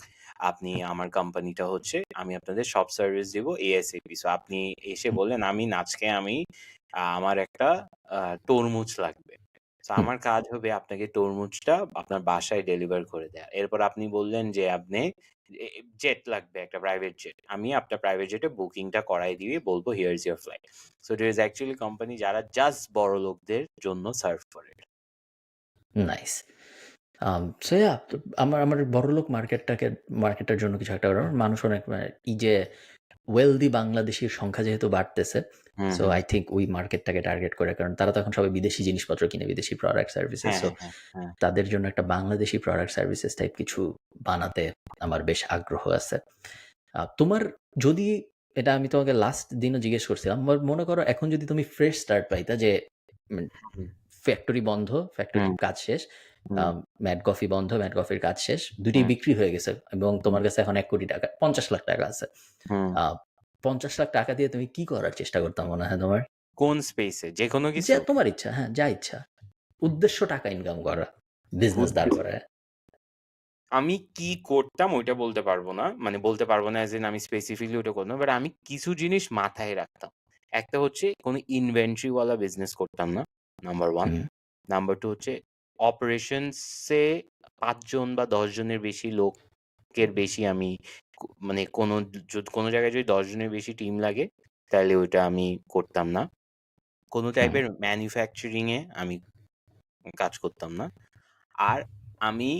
আপনি আমার কোম্পানিটা হচ্ছে আমি আপনাদের সব সার্ভিস দিব এএসএপি। সো আপনি এসে হুম, বললেন আজকে আমার একটা তরমুজ লাগবে। সো হুম, আমার কাজ হবে আপনাকে তরমুজটা আপনার বাসায় ডেলিভার করে দেয়া। এরপর আপনি বললেন যে আপনি জেট লাগবে, একটা প্রাইভেট জেট। আমি আপনার প্রাইভেট জেটে বুকিংটা করাই দিয়ে বলব here is your flight. So it is actually company যারা জাস্ট বড়লোকদের জন্য সার্ভ করে। নাইস। সো ইয়া, আমার আমার বড়লোক মার্কেটের জন্য কিছু একটা করার। মানুষ অনেক এই যে ওয়েলদি বাংলাদেশীর সংখ্যা যেহেতু বাড়তেছে, হুম, সো হুম। আই থিংক ওই মার্কেটটাকে টার্গেট করে। কারণ তারা তো এখন সবাই বিদেশি জিনিসপত্র কিনে, বিদেশি প্রোডাক্ট সার্ভিসেস। হ্যাঁ, সো হ্যাঁ, হ্যাঁ, তাদের জন্য একটা বাংলাদেশি প্রোডাক্ট সার্ভিসেস টাইপ কিছু বানাতে আমার বেশ আগ্রহ আছে। তোমার যদি, এটা আমি তোমাকে লাস্ট দিনও জিজ্ঞেস করছিলাম, মনে করো এখন যদি তুমি ফ্রেশ স্টার্ট পাইতা যে হুম, ফ্যাক্টরি বন্ধ, ফ্যাক্টরির হুম, কাজ শেষ, হুম, ম্যাড কফি বন্ধ, ম্যাড কফির কাজ শেষ, দুইটাই হুম, বিক্রি হয়ে গেছে এবং হুম, তোমার কাছে এখন ১,০০,০০,০০০ টাকা, ৫০ লাখ টাকা আছে। হুম। আ ৫০ লাখ টাকা দিয়ে তুমি কি করার চেষ্টা করতা মনে হয় তোমার? কোন স্পেসে? যেকোনো যে কিছু? তোমার ইচ্ছা, হ্যাঁ, যা ইচ্ছা। উদ্দেশ্য টাকা ইনকাম করা। বিজনেস দাঁড় উদ্দেশ্য করায়। আমি কি করতাম ওইটা বলতে পারব না। মানে বলতে পারব না, অ্যাজ ইন আমি স্পেসিফিকলি ওটা করতাম। বাট আমি কিছু জিনিস মাথায় রাখতাম। একটা হচ্ছে কোনো ইনভেন্টরি ওয়ালা বিজনেস করতাম না। নাম্বার 1। হুম, নাম্বার 2 হচ্ছে অপারেশনস এ ৫ জন বা ১০ জনের বেশি লোকের বেশি আমি মানে কোনো জায়গায় যদি ১০ জনের বেশি টিম লাগে তাইলে ওইটা আমি করতাম না। কোনো হুম, টাইপের ম্যানুফ্যাকচারিং এ আমি কাজ করতাম না। আর আমি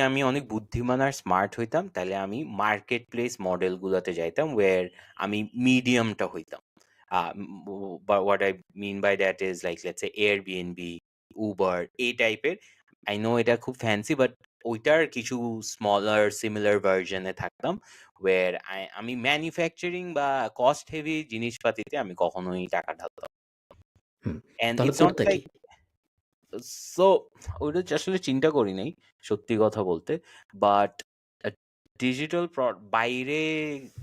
আমি অনেক বুদ্ধিমান আর স্মার্ট হইতাম তাহলে আমি মার্কেট প্লেস মডেল গুলাতে যাইতাম ওয়ের আমি মিডিয়ামটা হইতাম। What I mean by that is like let's say Airbnb, Uber এই টাইপের। আই নো এটা খুব ফ্যান্সি বাট ওইটার কিছু স্মলার সিমিলার ভার্জনে থাকতাম ওয়ের আমি ম্যানুফ্যাকচারিং বা কস্ট হেভি জিনিসপাতিতে আমি কখনোই টাকা ঢালতাম। হুম। অ্যান্ড তাহলে ইটস নট করতা কি? লাইক সো ওইটা আসলে চিন্তা করি নাই সত্যি কথা বলতে। বাট আ ডিজিটাল বাইরে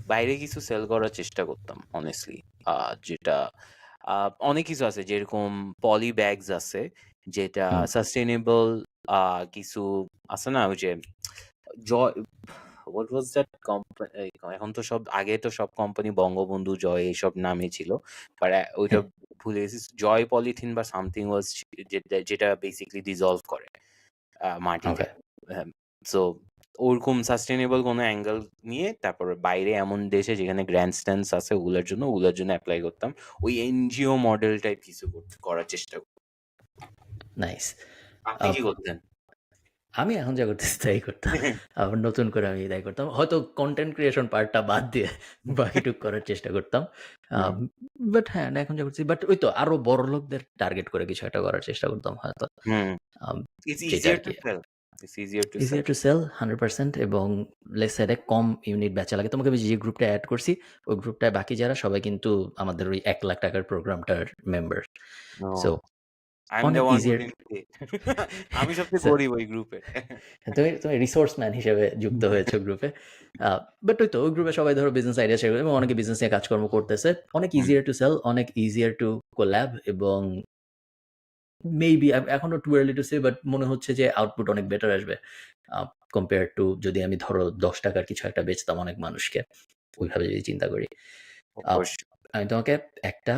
বাইরে কিছু সেল করার চেষ্টা করতাম honestly। আ যেটা আ অনেক কিছু আছে যেরকম পলি ব্যাগস আছে যেটা হুম, সাস্টেইনেবল আ কিছু আছে না? ওই যে জয় হোয়াট ওয়াজ দ্যাট এখন তো আগে তো সব কোম্পানি বঙ্গবন্ধু, জয় এসব নামে ছিল। বাট ওইটা হ্যাঁ, ভুলে গেছি। জয় পলিথিন বা সামথিং ওয়াজ যেটা বেসিক্যালি ডিসলভ করে মাটিতে। ওকে। হ্যাঁ, সো ওরকম সাস্টেইনেবল কোনো অ্যাঙ্গেল নিয়ে তারপর বাইরে এমন দেশে যেখানে গ্র্যান্ডস্ট্যান্ডস আছে ওগুলার জন্য এপ্লাই করতাম। ওই এনজিও মডেল টাইপ কিছু করার চেষ্টা করতাম। নাইস। আপনি আ কি করতেন? আমি এখন যা করতেছি তাই করতাম। আবার নতুন করে আমি তাই করতাম। হয়তো কনটেন্ট ক্রিয়েশন পার্টটা বাদ দিয়ে বাকিটুক করার চেষ্টা করতাম। হুম, আম বাট হ্যাঁ, না এখন যা করতেছি, বাট ওই তো আরো বড়লোকদের টার্গেট করে কিছু একটা করার চেষ্টা করতাম হয়তো। হুম। আম ইটস যেটা ইজিয়ার টু আরকি sell. It's easier to sell. easier to sell 100% এবং লেটস সে কম ইউনিট বেচা লাগে। তোমাকে আমি যে গ্রুপটা এড করছি, ওই গ্রুপটায় বাকি যারা সবাই কিন্তু আমাদের ওই ৳১,০০,০০০ টাকার প্রোগ্রামটার মেম্বার। সো ও, আই এম দ্য অনেক one who easier. Didn't pay. আমি সবচেয়ে সো গরিব ওই গ্রুপের। তুমি রিসোর্স ম্যান হিসেবে যুক্ত হয়েছো গ্রুপে। বাট ওই তো ওই গ্রুপে সবাই ধরো বিজনেস আইডিয়া শেয়ার করে এবং অনেকে বিজনেস নিয়ে কাজকর্ম করতেছে। অনেক হুম, ইজিয়ার টু সেল, অনেক ইজিয়ার টু কোল্যাব এবং মেবি এখনো too early to say, but মনে হচ্ছে যে আউটপুট অনেক বেটার আসবে। আ কম্পেয়ার টু যদি আমি ধরো ৳১০ র কিছু একটা বেচতাম অনেক মানুষকে। ওইভাবে যদি চিন্তা করি। আ অবশ্যই। আমি তোমাকে একটা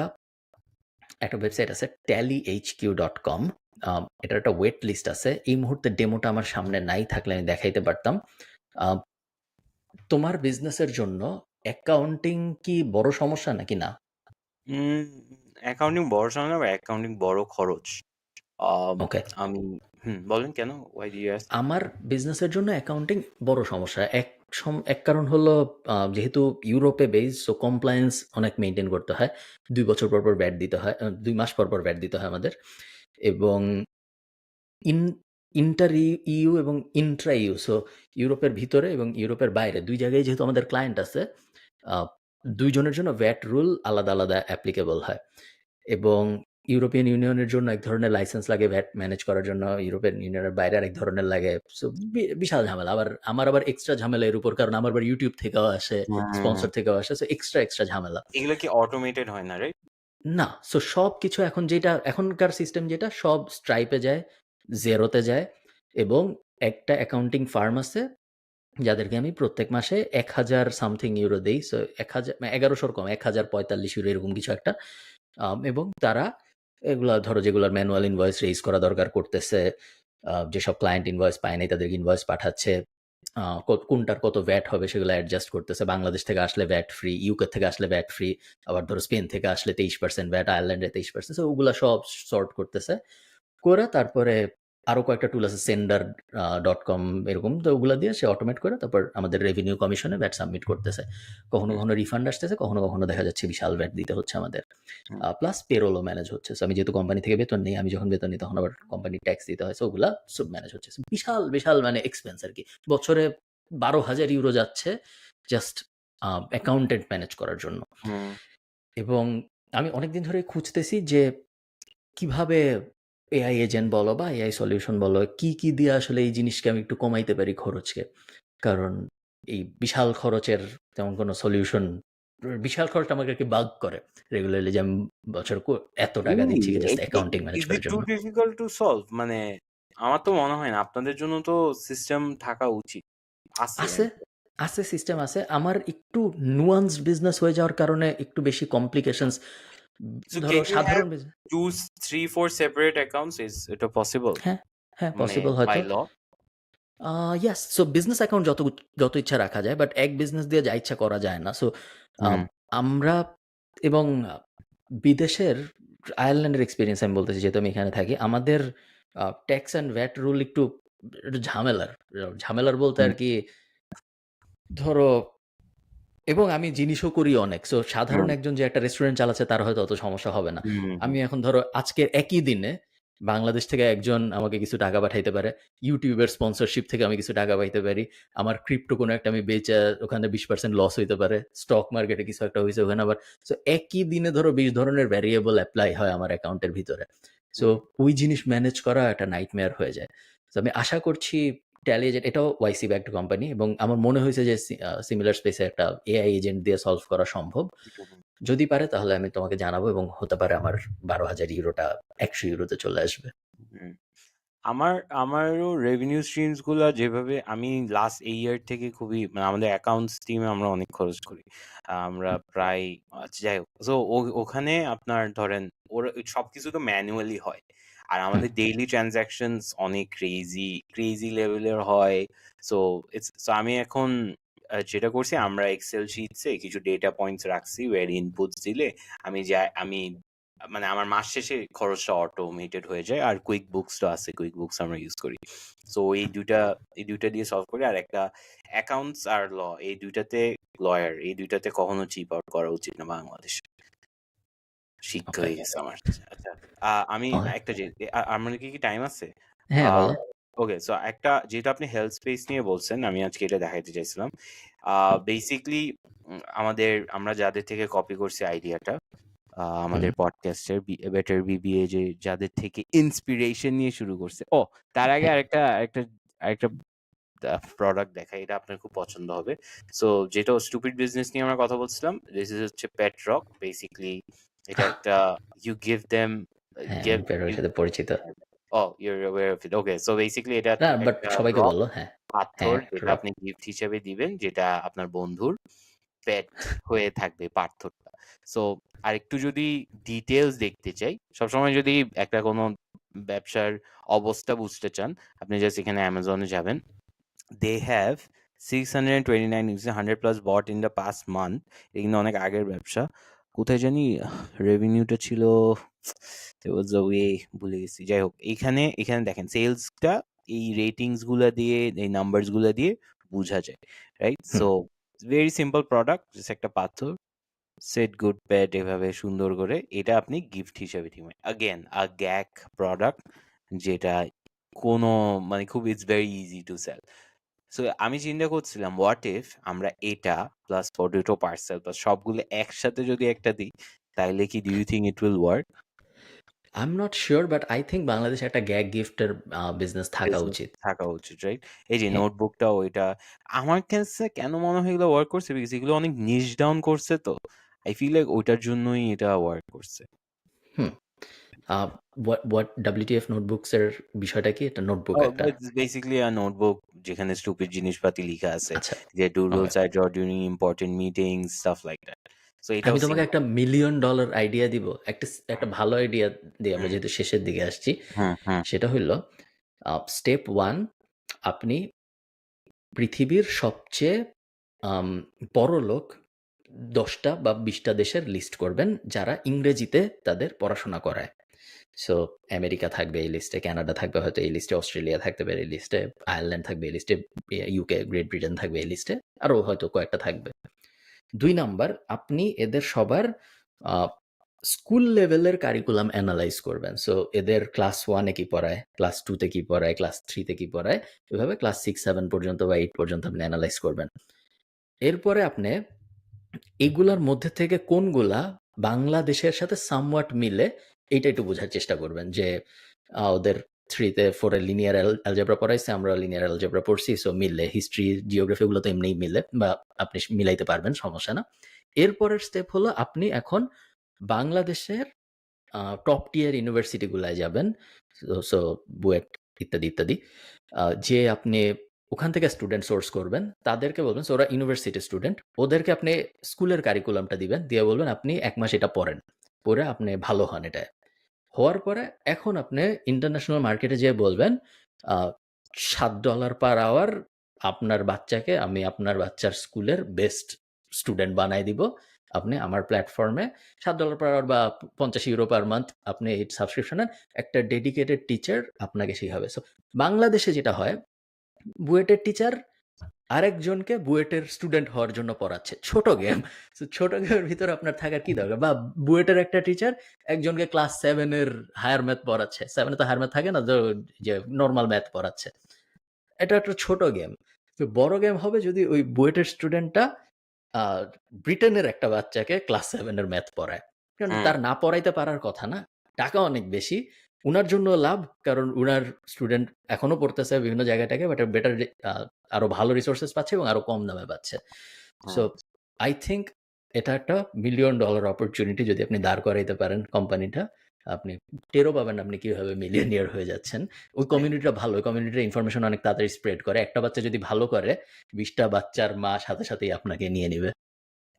একটা ওয়েবসাইট আছে tallyhq.com। এটার একটা ওয়েট লিস্ট আছে। এই মুহূর্তে ডেমোটা আমার সামনে নাই, থাকলে আমি দেখাইতে পারতাম। আ তোমার বিজনেসের জন্য অ্যাকাউন্টিং কি বড় সমস্যা নাকি না? উম অ্যাকাউন্টিং বড় সমস্যা না, অ্যাকাউন্টিং বড় খরচ। আম ওকে। আমি বলেন কেন? Why do you ask? আমার বিজনেসের জন্য অ্যাকাউন্টিং বড় সমস্যা। এক কারণ হলো যেহেতু ইউরোপে বেস, সো কমপ্লায়েন্স অনেক মেইনটেইন করতে হয়। ২ বছর পর ভ্যাট দিতে হয়। ২ মাস পর ভ্যাট দিতে হয় আমাদের। এবং ইন ইন্টার ইউ এবং ইন্ট্রা ইউ, সো ইউরোপের ভিতরে এবং ইউরোপের বাইরে ২ জায়গায় যেহেতু আমাদের ক্লায়েন্ট আছে, আ ২ জনের জন্য ভ্যাট রুল আলাদা, আলাদা অ্যাপ্লিকেবল হয়। এবং ইউরোপিয়ান ইউনিয়নের জন্য এক ধরনের লাইসেন্স লাগে ভ্যাট ম্যানেজ করার জন্য, ইউরোপিয়ান ইউনিয়নের বাইরে আরেক ধরনের লাগে। সো বিশাল ঝামেলা। আমার আবার এক্সট্রা ঝামেলা এর উপর, কারণ আমার আবার YouTube থেকেও আসে, স্পন্সর থেকেও আসে। সো এক্সট্রা ঝামেলা। এগুলো কি অটোমেটেড হয় না, রাইট? না, সো সবকিছু এখন যেটা এখনকার সিস্টেম যেটা সব Stripe এ যায়, Xero তে যায় এবং একটা অ্যাকাউন্টিং ফার্ম আছে যাদেরকে আমি প্রত্যেক মাসে ১,০০০ সামথিং ইউরো দেই। সো ১,০০০ ১,১০০ কম, ১,০৪৫ ইউরো এরকম কিছু একটা। এবং তারা এগুলা ধরো যেগুলার ম্যানুয়াল ইনভয়েস রেইজ করা দরকার করতেছে, যেসব ক্লায়েন্ট ইনভয়েস পায় নাই তাদেরকে ইনভয়েস পাঠাচ্ছে, কোনটার কত ভ্যাট হবে সেগুলো অ্যাডজাস্ট করতেছে। বাংলাদেশ থেকে আসলে ভ্যাট ফ্রি, ইউকে থেকে আসলে ভ্যাট ফ্রি, আবার ধরো স্পেন থেকে আসলে ২৩% ভ্যাট, আয়ারল্যান্ডে ২৩%। সো ওগুলা সব সর্ট করতেছে। করে তারপরে আরো কয়েকটা টুল আছে, সেন্ডার ডট কম এরকম, তো ওগুলা দিয়ে সে অটোমেট করে তারপর আমাদের রেভিনিউ কমিশনে ভ্যাট সাবমিট করতেছে। কখনো কখনো রিফান্ড আসতেছে, কখনো কখনো দেখা যাচ্ছে বিশাল ভ্যাট দিতে হচ্ছে আমাদের। প্লাস পেরোলও ম্যানেজ হচ্ছে। So, আমি যেহেতু কোম্পানি থেকে বেতন নেই, আমি যখন বেতন নিই তখন আবার কোম্পানি ট্যাক্স দিতে হয়, সো ওগুলা সব ম্যানেজ হচ্ছে। So, বিশাল বিশাল মানে এক্সপেন্স আর কি। বছরে ১২,০০০ ইউরো যাচ্ছে জাস্ট অ্যাকাউন্টেন্ট ম্যানেজ করার জন্য। এবং আমি অনেকদিন ধরে খুঁজতেছি যে কিভাবে এআই এজেন্ট বলো বা এআই সলিউশন বলো, কি দিয়ে আসলে এই জিনিসকে আমি একটু কমাইতে পারি খরচকে। কারণ এই বিশাল খরচের তেমন কোনো সলিউশন, বিশাল খরচটা আমাকে আরকি বাগ করে রেগুলারলি, যে আমি বছরে এত টাকা দিচ্ছি just accounting manage is it করার টু জন্য। Difficult to solve? মানে আমার তো মনে হয় না, আপনাদের জন্য তো সিস্টেম থাকা উচিত। আছে আছে, আছে সিস্টেম আছে। আমার একটু নুয়ান্সড বিজনেস হয়ে যাওয়ার কারণে একটু বেশি কমপ্লিকেশনস, সো ধরো ক্যান ইউ হ্যাভ সাধারণ বিজনেস। 2 3 4 separate accounts? ইজ এটা পসিবল? হ্যাঁ, হ্যাঁ মানে পসিবল বাই হয়তো। ল? ইয়াস, সো বিজনেস অ্যাকাউন্ট যত ইচ্ছা রাখা যায়, বাট এক বিজনেস দিয়ে যা ইচ্ছা করা যায় না। সো হুম। আমরা এবং বিদেশের আয়ারল্যান্ডের এক্সপেরিয়েন্স আমি বলতেছি, যেহেতু আমি এখানে থাকি। আমাদের ট্যাক্স অ্যান্ড ভ্যাট রুল একটু ঝামেলার। ঝামেলার বলতে হুম, আরকি ধরো, এবং আমি জিনিসও করি অনেক। সো সাধারণ হুম, একজন যে একটা রেস্টুরেন্ট চালাচ্ছে তার হয়তো অত সমস্যা হবে না। হুম, হুম, আমি এখন ধরো আজকের একই দিনে বাংলাদেশ থেকে একজন আমাকে কিছু টাকা পাঠাইতে পারে। YouTube এর স্পন্সরশিপ থেকে আমি কিছু টাকা পাইতে পারি। আমার ক্রিপ্টো কোনো একটা আমি বেচা ওখানে 20% লস হইতে পারে। স্টক মার্কেটে কিছু একটা হইছে ওখানে আবার। সো একই দিনে ধরো ২০ ধরনের ভেরিয়েবল এপ্লাই হয় আমার অ্যাকাউন্টের ভিতরে। সো হুম। ওই জিনিস ম্যানেজ করা একটা নাইটমেয়ার হয়ে যায়। সো আমি আশা করছি ট্যালি এজেন্ট, এটাও ওয়াইসি ব্যাকড কোম্পানি, এবং আমার মনে হয়েছে যে সিমিলার স্পেসে একটা এআই এজেন্ট দিয়ে সলভ করা সম্ভব। যদি পারে তাহলে আমি তোমাকে জানাবো, এবং হতে পারে আমার ১২,০০০ ইউরোটা ১০০ ইউরোতে চলে আসবে। হুম। আমারও রেভিনিউ স্ট্রিমস গুলা যেভাবে আমি লাস্ট এই ইয়ার থেকে খুবই, মানে আমাদের অ্যাকাউন্টস টিমে আমরা অনেক খরচ করি। আমরা প্রায় আচ্ছা যাই হোক। সো ওখানে আপনার ধরেন ওরা সবকিছু তো ম্যানুয়ালি হয়। আর হুম, আমাদের ডেইলি ট্রান্সাকশনস অনেক ক্রেজি লেভেলের হয়। সো আমি এখন যেটা করছি, আমরা এক্সেল শিটসে কিছু ডেটা পয়েন্টস রাখছি, ওয়্যার ইনপুটস দিলে আমি মানে আমার মাস শেষে খরচটা অটোমেটেড হয়ে যায়। আর কুইক বুকস তো আছে, কুইক বুকস আমরা ইউজ করি। সো এই দুইটা দিয়ে সলভ করি। আর একটা অ্যাকাউন্টস আর এই দুইটাতে কখনো চিপ আউট করা উচিত না বাংলাদেশে। শিক্ষা ওকে। হয়ে গেছে আমার। আচ্ছা, আমি ওকে। একটা যে আমার কি টাইম আছে? হ্যাঁ, বলো। ওকে, সো একটা যেহেতু আপনি হেলথ স্পেস নিয়ে বলছেন, আমি আজকে এটা দেখাইতে চাইছিলাম। বেসিক্যালি আমরা যাদের থেকে কপি করছি আইডিয়াটা, হুম, আমাদের পডকাস্টের বেটার বিবিএ, যে যাদের থেকে ইন্সপিরেশন নিয়ে শুরু করছে। তার আগে হ্যাঁ, আরেকটা প্রোডাক্ট দেখাই, এটা আপনার খুব পছন্দ হবে। সো যেটা স্টুপিড বিজনেস নিয়ে আমরা কথা বলছিলাম, দিস ইজ হচ্ছে পেট রক। বেসিক্যালি এটা একটা, ইউ গিভ দেম হ্যাঁ, গিভ আমি পেরোর ইউ সাথে পরিচিত। Your aware of it. Okay, so basically এটা না, বাট একটা সবাইকে রক বললো। হ্যাঁ, পাথর, হ্যাঁ, যেটা রক। আপনি গিফট হিসেবে দিবেন, যেটা আপনার বন্ধুর পেট হয়ে থাকবে পাথরটা। সো আরেকটু যদি ডিটেলস দেখতে চাই, সবসময় যদি একটা কোনো ব্যবসার অবস্থা বুঝতে চান, আপনি জাস্ট এখানে অ্যামাজনে যাবেন। They have 629 user, 100 plus bot in the past month. এটা কিন্তু অনেক আগের ব্যবসা। কোথায় জানি রেভিনিউটা ছিল, ওয়াজ আ ওয়ে, ভুলে গেছি। যাই হোক, এখানে দেখেন সেলসটা এই রেটিংস গুলা দিয়ে, এই নাম্বারস গুলা দিয়ে বুঝা যায়, রাইট? হুম। So very simple product, just একটা পাথর, সেট গুড প্যাড এভাবে সুন্দর করে এটা আপনি গিফট হিসেবে দিবেন। অ্যাগেন আ গ্যাক প্রোডাক্ট, যেটা কোনো মানে খুব it's very easy to sell. So আমি চিন্তা করছিলাম হোয়াট ইফ আমরা এটা প্লাস পটেটো পার্সেল প্লাস সবগুলো একসাথে যদি একটা দিই, তাইলে কি do you think it will work? I am not sure but I think বাংলাদেশে একটা গ্যাগ গিফটের বিজনেস থাকা বিজনেস উচিত। থাকা উচিত, রাইট? এই যে হ্যাঁ। নোটবুকটা ওইটা আমার কাছে কেন মনে হয় এগুলো ওয়ার্ক করছে, বিকজ এগুলো অনেক নিশ ডাউন করছে, তো আই ফিল লাইক ওইটার জন্যই এটা ওয়ার্ক করছে। হুম। হোয়াট WTF নোটবুকস এর বিষয়টা কি? এটা নোটবুক একটা। বেসিক্যালি নোটবুক যেখানে স্টুপিড জিনিসপাতি লিখা আছে, আচ্ছা, যে do okay. Rules I draw during important meetings staff like that. So এটাও আমি তোমাকে সেম। একটা $1,000,000 আইডিয়া দিব। একটা ভালো আইডিয়া দিই, আমরা হুম, যেহেতু শেষের দিকে আসছি। হুম, হুম, সেটা হইল স্টেপ 1, আপনি পৃথিবীর সবচেয়ে আম বড়লোক ১০ টা বা ২০ টা দেশের লিস্ট করবেন, যারা ইংরেজিতে তাদের পড়াশোনা করায়। সো আমেরিকা থাকবে এই লিস্টে, কানাডা থাকবে হয়তো এই লিস্টে, অস্ট্রেলিয়া থাকতে পারে এই লিস্টে, আয়ারল্যান্ড থাকবে এই লিস্টে, ইউকে, গ্রেট ব্রিটেন থাকবে এই লিস্টে, আরো হয়তো কয়েকটা থাকবে। ২ নাম্বার, আপনি এদের সবার আ স্কুল লেভেলের কারিকুলাম এনালাইজ করবেন। সো এদের ক্লাস 1 এ কি পড়ায়, ক্লাস 2 তে কি পড়ায়, ক্লাস 3 তে কি পড়ায়, এভাবে ক্লাস 6, 7 পর্যন্ত বা 8 পর্যন্ত আপনি এনালাইজ করবেন। এরপরে আপনি এগুলার মধ্যে থেকে কোনগুলা বাংলাদেশের সাথে somewhat মিলে, এইটা একটু বোঝার চেষ্টা করবেন যে ওদের 3 তে 4 এ লিনিয়ার অ্যালজেব্রা পড়াইছে, আমরা লিনিয়ার অ্যালজেব্রা পড়ছি, সো মিললে। হিস্ট্রি, জিওগ্রাফি গুলো তো এমনিই মিলে, বা আপনি মিলাইতে পারবেন, সমস্যা না। এরপরের স্টেপ হলো আপনি এখন বাংলাদেশের টপ টিয়ার ইউনিভার্সিটি গুলায় যাবেন। সো বুয়েট ইত্যাদি, ইত্যাদি। যেয়ে আপনি ওখান থেকে স্টুডেন্ট সোর্স করবেন। তাদেরকে বলবেন, সো ওরা ইউনিভার্সিটি স্টুডেন্ট। ওদেরকে আপনি স্কুলের কারিকুলামটা দিবেন। দিয়ে বলবেন আপনি ১ মাস এটা পড়েন। পড়ে আপনি ভালো হন এটায়। হওয়ার পরে এখন আপনি ইন্টারন্যাশনাল মার্কেটে যেয়ে বলবেন, আ $7 পার আওয়ার আপনার বাচ্চাকে আমি আপনার বাচ্চার স্কুলের বেস্ট স্টুডেন্ট বানায় দিব। আপনি আমার প্ল্যাটফর্মে $7 পার আওয়ার বা €50 পার মান্থ আপনি এই সাবস্ক্রিপশনের একটা ডেডিকেটেড টিচার আপনাকে শিখাবে। সো বাংলাদেশে যেটা হয়, বুয়েটের টিচার আরেকজনকে বুয়েটের স্টুডেন্ট হওয়ার জন্য পড়াচ্ছে। ছোট গেম। সো ছোট গেমের ভিতরে আপনার থাকার কি দরকার? বা বুয়েটের একটা টিচার একজনকে ক্লাস 7 এর হায়ার ম্যাথ পড়াচ্ছে। 7 এ তো হায়ার ম্যাথ থাকে না, যে নরমাল ম্যাথ পড়াচ্ছে। এটা একটা ছোট গেম। তো বড় গেম হবে যদি ওই বুয়েটের স্টুডেন্টটা আ ব্রিটেনের একটা বাচ্চাকে ক্লাস 7 এর ম্যাথ পড়ায়। কারণ হুম, তার না পড়াইতে পারার কথা না। টাকা অনেক বেশি। উনার জন্য লাভ, কারণ উনার স্টুডেন্ট এখনো পড়তেছে বিভিন্ন জায়গাটাকে, বাট বেটার আ আরো ভালো রিসোর্সেস পাচ্ছে এবং আরো কম দামে পাচ্ছে। So hmm. আই থিংক এটা একটা $1,000,000 অপরচুনিটি যদি আপনি দাঁড় করাইতে পারেন কোম্পানিটা। আপনি টেরও পাবেন না আপনি কিভাবে মিলিয়নিয়ার হয়ে যাচ্ছেন। ওই কমিউনিটিটা ভালো। ওই কমিউনিটির ইনফরমেশন অনেক তাড়াতাড়ি স্প্রেড করে। একটা বাচ্চা যদি ভালো করে, ২০ টা বাচ্চার মা সাথে সাথেই আপনাকে নিয়ে নিবে।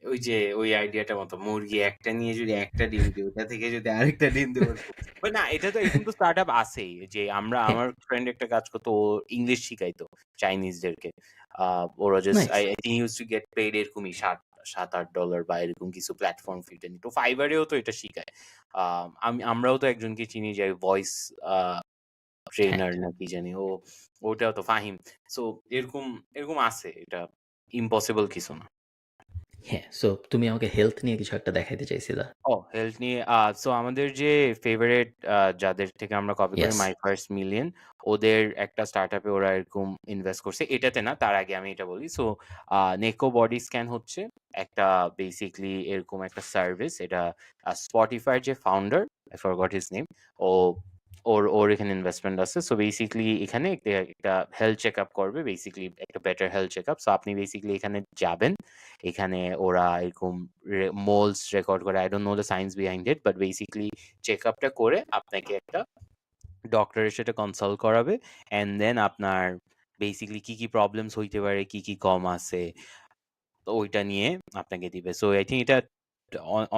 ওই যে ওই আইডিয়াটার মতো মুরগি একটা নিয়ে যদি একটা ডিম দিই, ওটা থেকে যদি আরেকটা ডিম দেই ওরকম। বাট না, এটা তো এরকম তো স্টার্টআপ আছেই। যে হ্যাঁ, আমার ফ্রেন্ড একটা কাজ করতো, ও ইংলিশ শিখাইতো চাইনিজদেরকে। ওরা just nice. I think use to get paid এরকমই $7-8 বা এরকম কিছু প্ল্যাটফর্ম ফিটা নিত। ফাইবারেও তো এটা শিখায়। আমরাও তো একজনকে চিনি যে ভয়েস আ হ্যাঁ, ট্রেনার না কি জানি। ওটাও তো ফাহিম। সো এরকম এরকম আছে। এটা ইম্পসিবল কিছু না। হ্যাঁ। সো তুমি আমাকে হেলথ নিয়ে কিছু একটা দেখাইতে চাইছিলা। হেলথ নিয়ে সো আমাদের যে ফেভারিট যাদের থেকে আমরা কপি করি, ইয়েস, মাই ফার্স্ট মিলিয়ন, ওদের একটা স্টার্টআপে ওরা এরকম ইনভেস্ট করছে। এটাতে না, তার আগে আমি এটা বলি। সো নেকো বডি স্ক্যান হচ্ছে একটা বেসিক্যালি এরকম একটা সার্ভিস। এটা স্পটিফাই যে founder, I forgot his name, ও ওর এখানে ইনভেস্টমেন্ট আছে। সো বেসিক্যালি এখানে একটা হেলথ চেকআপ করবে, বেসিক্যালি একটা বেটার হেলথ চেকআপ। সো আপনি বেসিক্যালি এখানে যাবেন, এখানে ওরা এরকম মোলস রেকর্ড করে। I don't know the science behind it, but basically চেকআপটা করে আপনাকে একটা ডক্টরের সাথে কনসাল্ট করাবে। অ্যান্ড দেন আপনার বেসিক্যালি কি প্রবলেমস হইতে পারে, কি কম আছে, তো ওইটা নিয়ে আপনাকে দিবে। সো আই থিংক এটা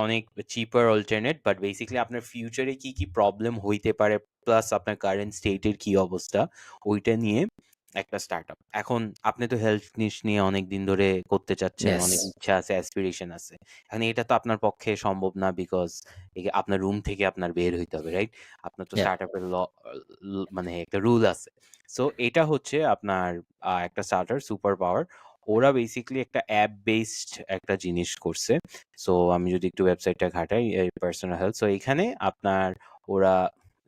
অনেক চিপার অল্টারনেট, বাট বেসিক্যালি আপনার ফিউচারে কি প্রবলেম হইতে পারে, প্লাস আপনার কারেন্ট স্টেটের কি অবস্থা, ওইটা নিয়ে একটা স্টার্টআপ। এখন আপনি তো হেলথ নিয়ে অনেক দিন ধরে করতে চাচ্ছেন, ইয়েস, অনেক ইচ্ছা আছে, অ্যাসপিরেশন আছে। এখন এটা তো আপনার পক্ষে সম্ভব না, বিকজ আপনার রুম থেকে আপনার বের হইতে হবে, রাইট? আপনার তো ইয়া, স্টার্টআপের মানে একটা রুল আছে। সো এটা হচ্ছে আপনার একটা স্টার্টার সুপার পাওয়ার। ওরা বেসিক্যালি একটা অ্যাপ বেসড একটা জিনিস করছে। সো আমি যদি একটু ওয়েবসাইটটা ঘাটাই, পার্সোনাল হেলথ। সো এখানে আপনার ওরা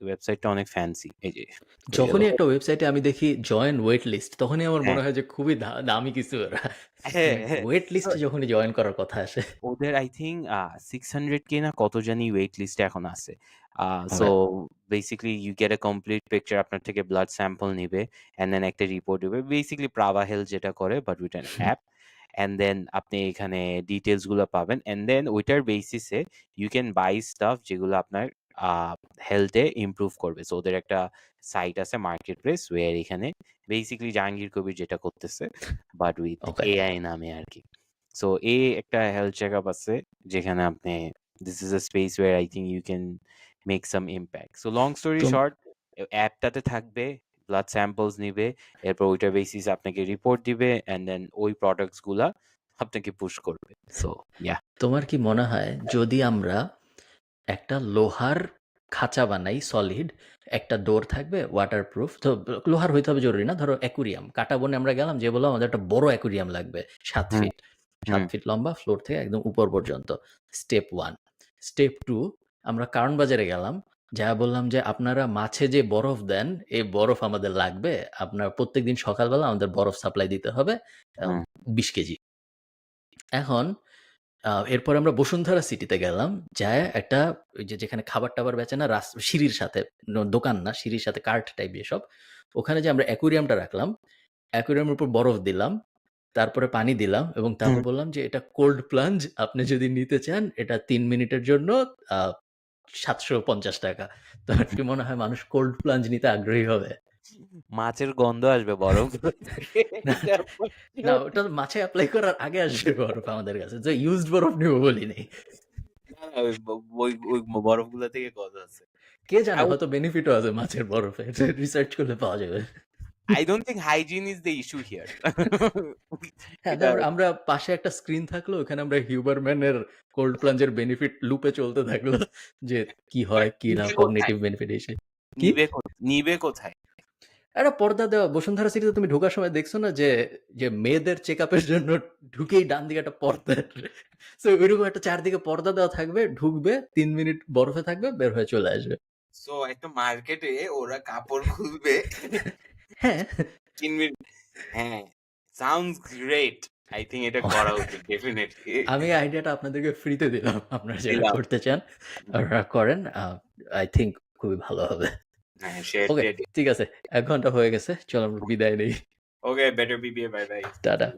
ওয়েবসাইটটা অনেক ফ্যান্সি। এই যে হয়ে গেল। যখনই একটা ওয়েবসাইটে আমি দেখি জয়েন ওয়েট লিস্ট তখনই আমার হ্যাঁ, মনে হয় যে খুবই দামি কিছু ওরা। হ্যাঁ, মানে হ্যাঁ। ওয়েট সো লিস্টে যখনই জয়েন করার কথা আসে। ওদের আই থিংক 600K না কত জানি ওয়েট লিস্টে এখন আছে। So okay. Basically you get a complete picture, আপনার থেকে ব্লাড স্যাম্পল নিবে অ্যান্ড দেন একটা রিপোর্ট দিবে। বেসিক্যালি প্রাভা হেলথ যেটা করে but with an app. And then আপনি এখানে ডিটেইলস গুলো পাবেন। অ্যান্ড দেন ওইটার বেসিসে ইউ ক্যান বাই স্টাফ যেগুলো আপনার হেলথে ইমপ্রুভ করবে। সো ওদের একটা সাইট আছে মার্কেট প্লেস ওয়্যার এখানে বেসিক্যালি জাহাঙ্গীর কবির যেটা করতেছে বাট উইথ ওকে। এআই নামে আরকি। সো একটা হেলথ চেকআপ আছে যেখানে আপনি this is a space where I think you can make some impact. So long story to short, অ্যাপটাতে থাকবে, ব্লাড স্যাম্পলস নিবে, এরপর ওইটার বেসিস আপনাকে রিপোর্ট দিবে অ্যান্ড দেন ওই প্রোডাক্টস গুলা আপনাকে পুশ করবে। So yeah. তোমার কি মনে হয় যদি আমরা একটা লোহার খাঁচা বানাই সলিড, একটা ডোর থাকবে ওয়াটারপ্রুফ, তো লোহার হইতে হবে জরুরি না, ধরো অ্যাকুরিয়াম কাটা বনে আমরা গেলাম, যে বললাম আমাদের একটা বড় অ্যাকুরিয়াম লাগবে 7 হুম, ফিট, হুম, 7 ফিট লম্বা, ফ্লোর থেকে একদম উপর পর্যন্ত। স্টেপ 1। স্টেপ 2, আমরা কারণ বাজারে গেলাম, যা বললাম যে আপনারা মাছে যে বরফ দেন এই বরফ আমাদের লাগবে, আপনার প্রত্যেকদিন সকালবেলা আমাদের বরফ সাপ্লাই দিতে হবে হুম, 20 কেজি। এখন এরপর আমরা বসুন্ধরা সিটিতে গেলাম। যায়া একটা ওই যে যেখানে খাবার-টাবার বেচে না সিঁড়ির সাথে, দোকান না, সিঁড়ির সাথে কার্ট টাইপ এসব। ওখানে যে আমরা অ্যাকুরিয়ামটা রাখলাম, অ্যাকুরিয়ামের উপর বরফ দিলাম, তারপরে পানি দিলাম এবং হুম। তারপর বললাম যে এটা কোল্ড প্লাঞ্জ, আপনি যদি নিতে চান এটা ৩ মিনিটের জন্য আ ৳৭৫০। তোমার কি মনে হয় মানুষ কোল্ড প্লাঞ্জ নিতে আগ্রহী হবে? মাছের গন্ধ আসবে বরফগুলো থেকে। না, এটা না ওটা মাছে এপ্লাই করার আগে আসবে বরফ আমাদের কাছে। যে ইউজড বরফ নিব বলি নাই। না, না, ওই বরফগুলা থেকে গন্ধ আছে। কে জানে আউ হয়তো বেনিফিটও আছে মাছের বরফে। রিসার্চ করলে পাওয়া যাবে। I don't think hygiene is the issue here. হ্যাঁ, এটা তারপর আমরা পাশে একটা স্ক্রিন থাকলো, ওখানে আমরা হিউবারম্যানের কোল্ড প্লাঞ্জ এর বেনিফিট লুপে চলতে থাকলো। যে কি বাট হয়, কি না, নিবে কোথায়? কগনিটিভ বেনিফিট এসে। কি? নিবে কোথায়? একটা পর্দা দেওয়া বসুন্ধরা সিটিতে তুমি ঢোকার সময় দেখছো না যে মেয়েদের চেকআপের জন্য ঢুকেই ডান দিকে একটা পর্দা। সো ওইরকম একটা চারদিকে পর্দা দেওয়া থাকবে, ঢুকবে ৩ মিনিট বরফে থাকবে, বের হয়ে চলে আসবে। সো একটা মার্কেটে ওরা কাপড় খুলবে হ্যাঁ। ৩ মিনিট। হ্যাঁ, সাউন্ডস গ্রেট। আই থিংক এটা করা উচিত ডেফিনিটলি। আমি এই আইডিয়াটা আপনাদেরকে ফ্রিতে দিলাম। আপনারা যারা দিলাম। করতে চান ওরা করেন। আই থিংক খুবই ভালো হবে। হ্যাঁ, শেয়ার ওকে, টেয়ার। ঠিক আছে। ১ ঘন্টা হয়ে গেছে। চলো আমরা বিদায় নেই। Okay, better BBA, bye bye. Tata.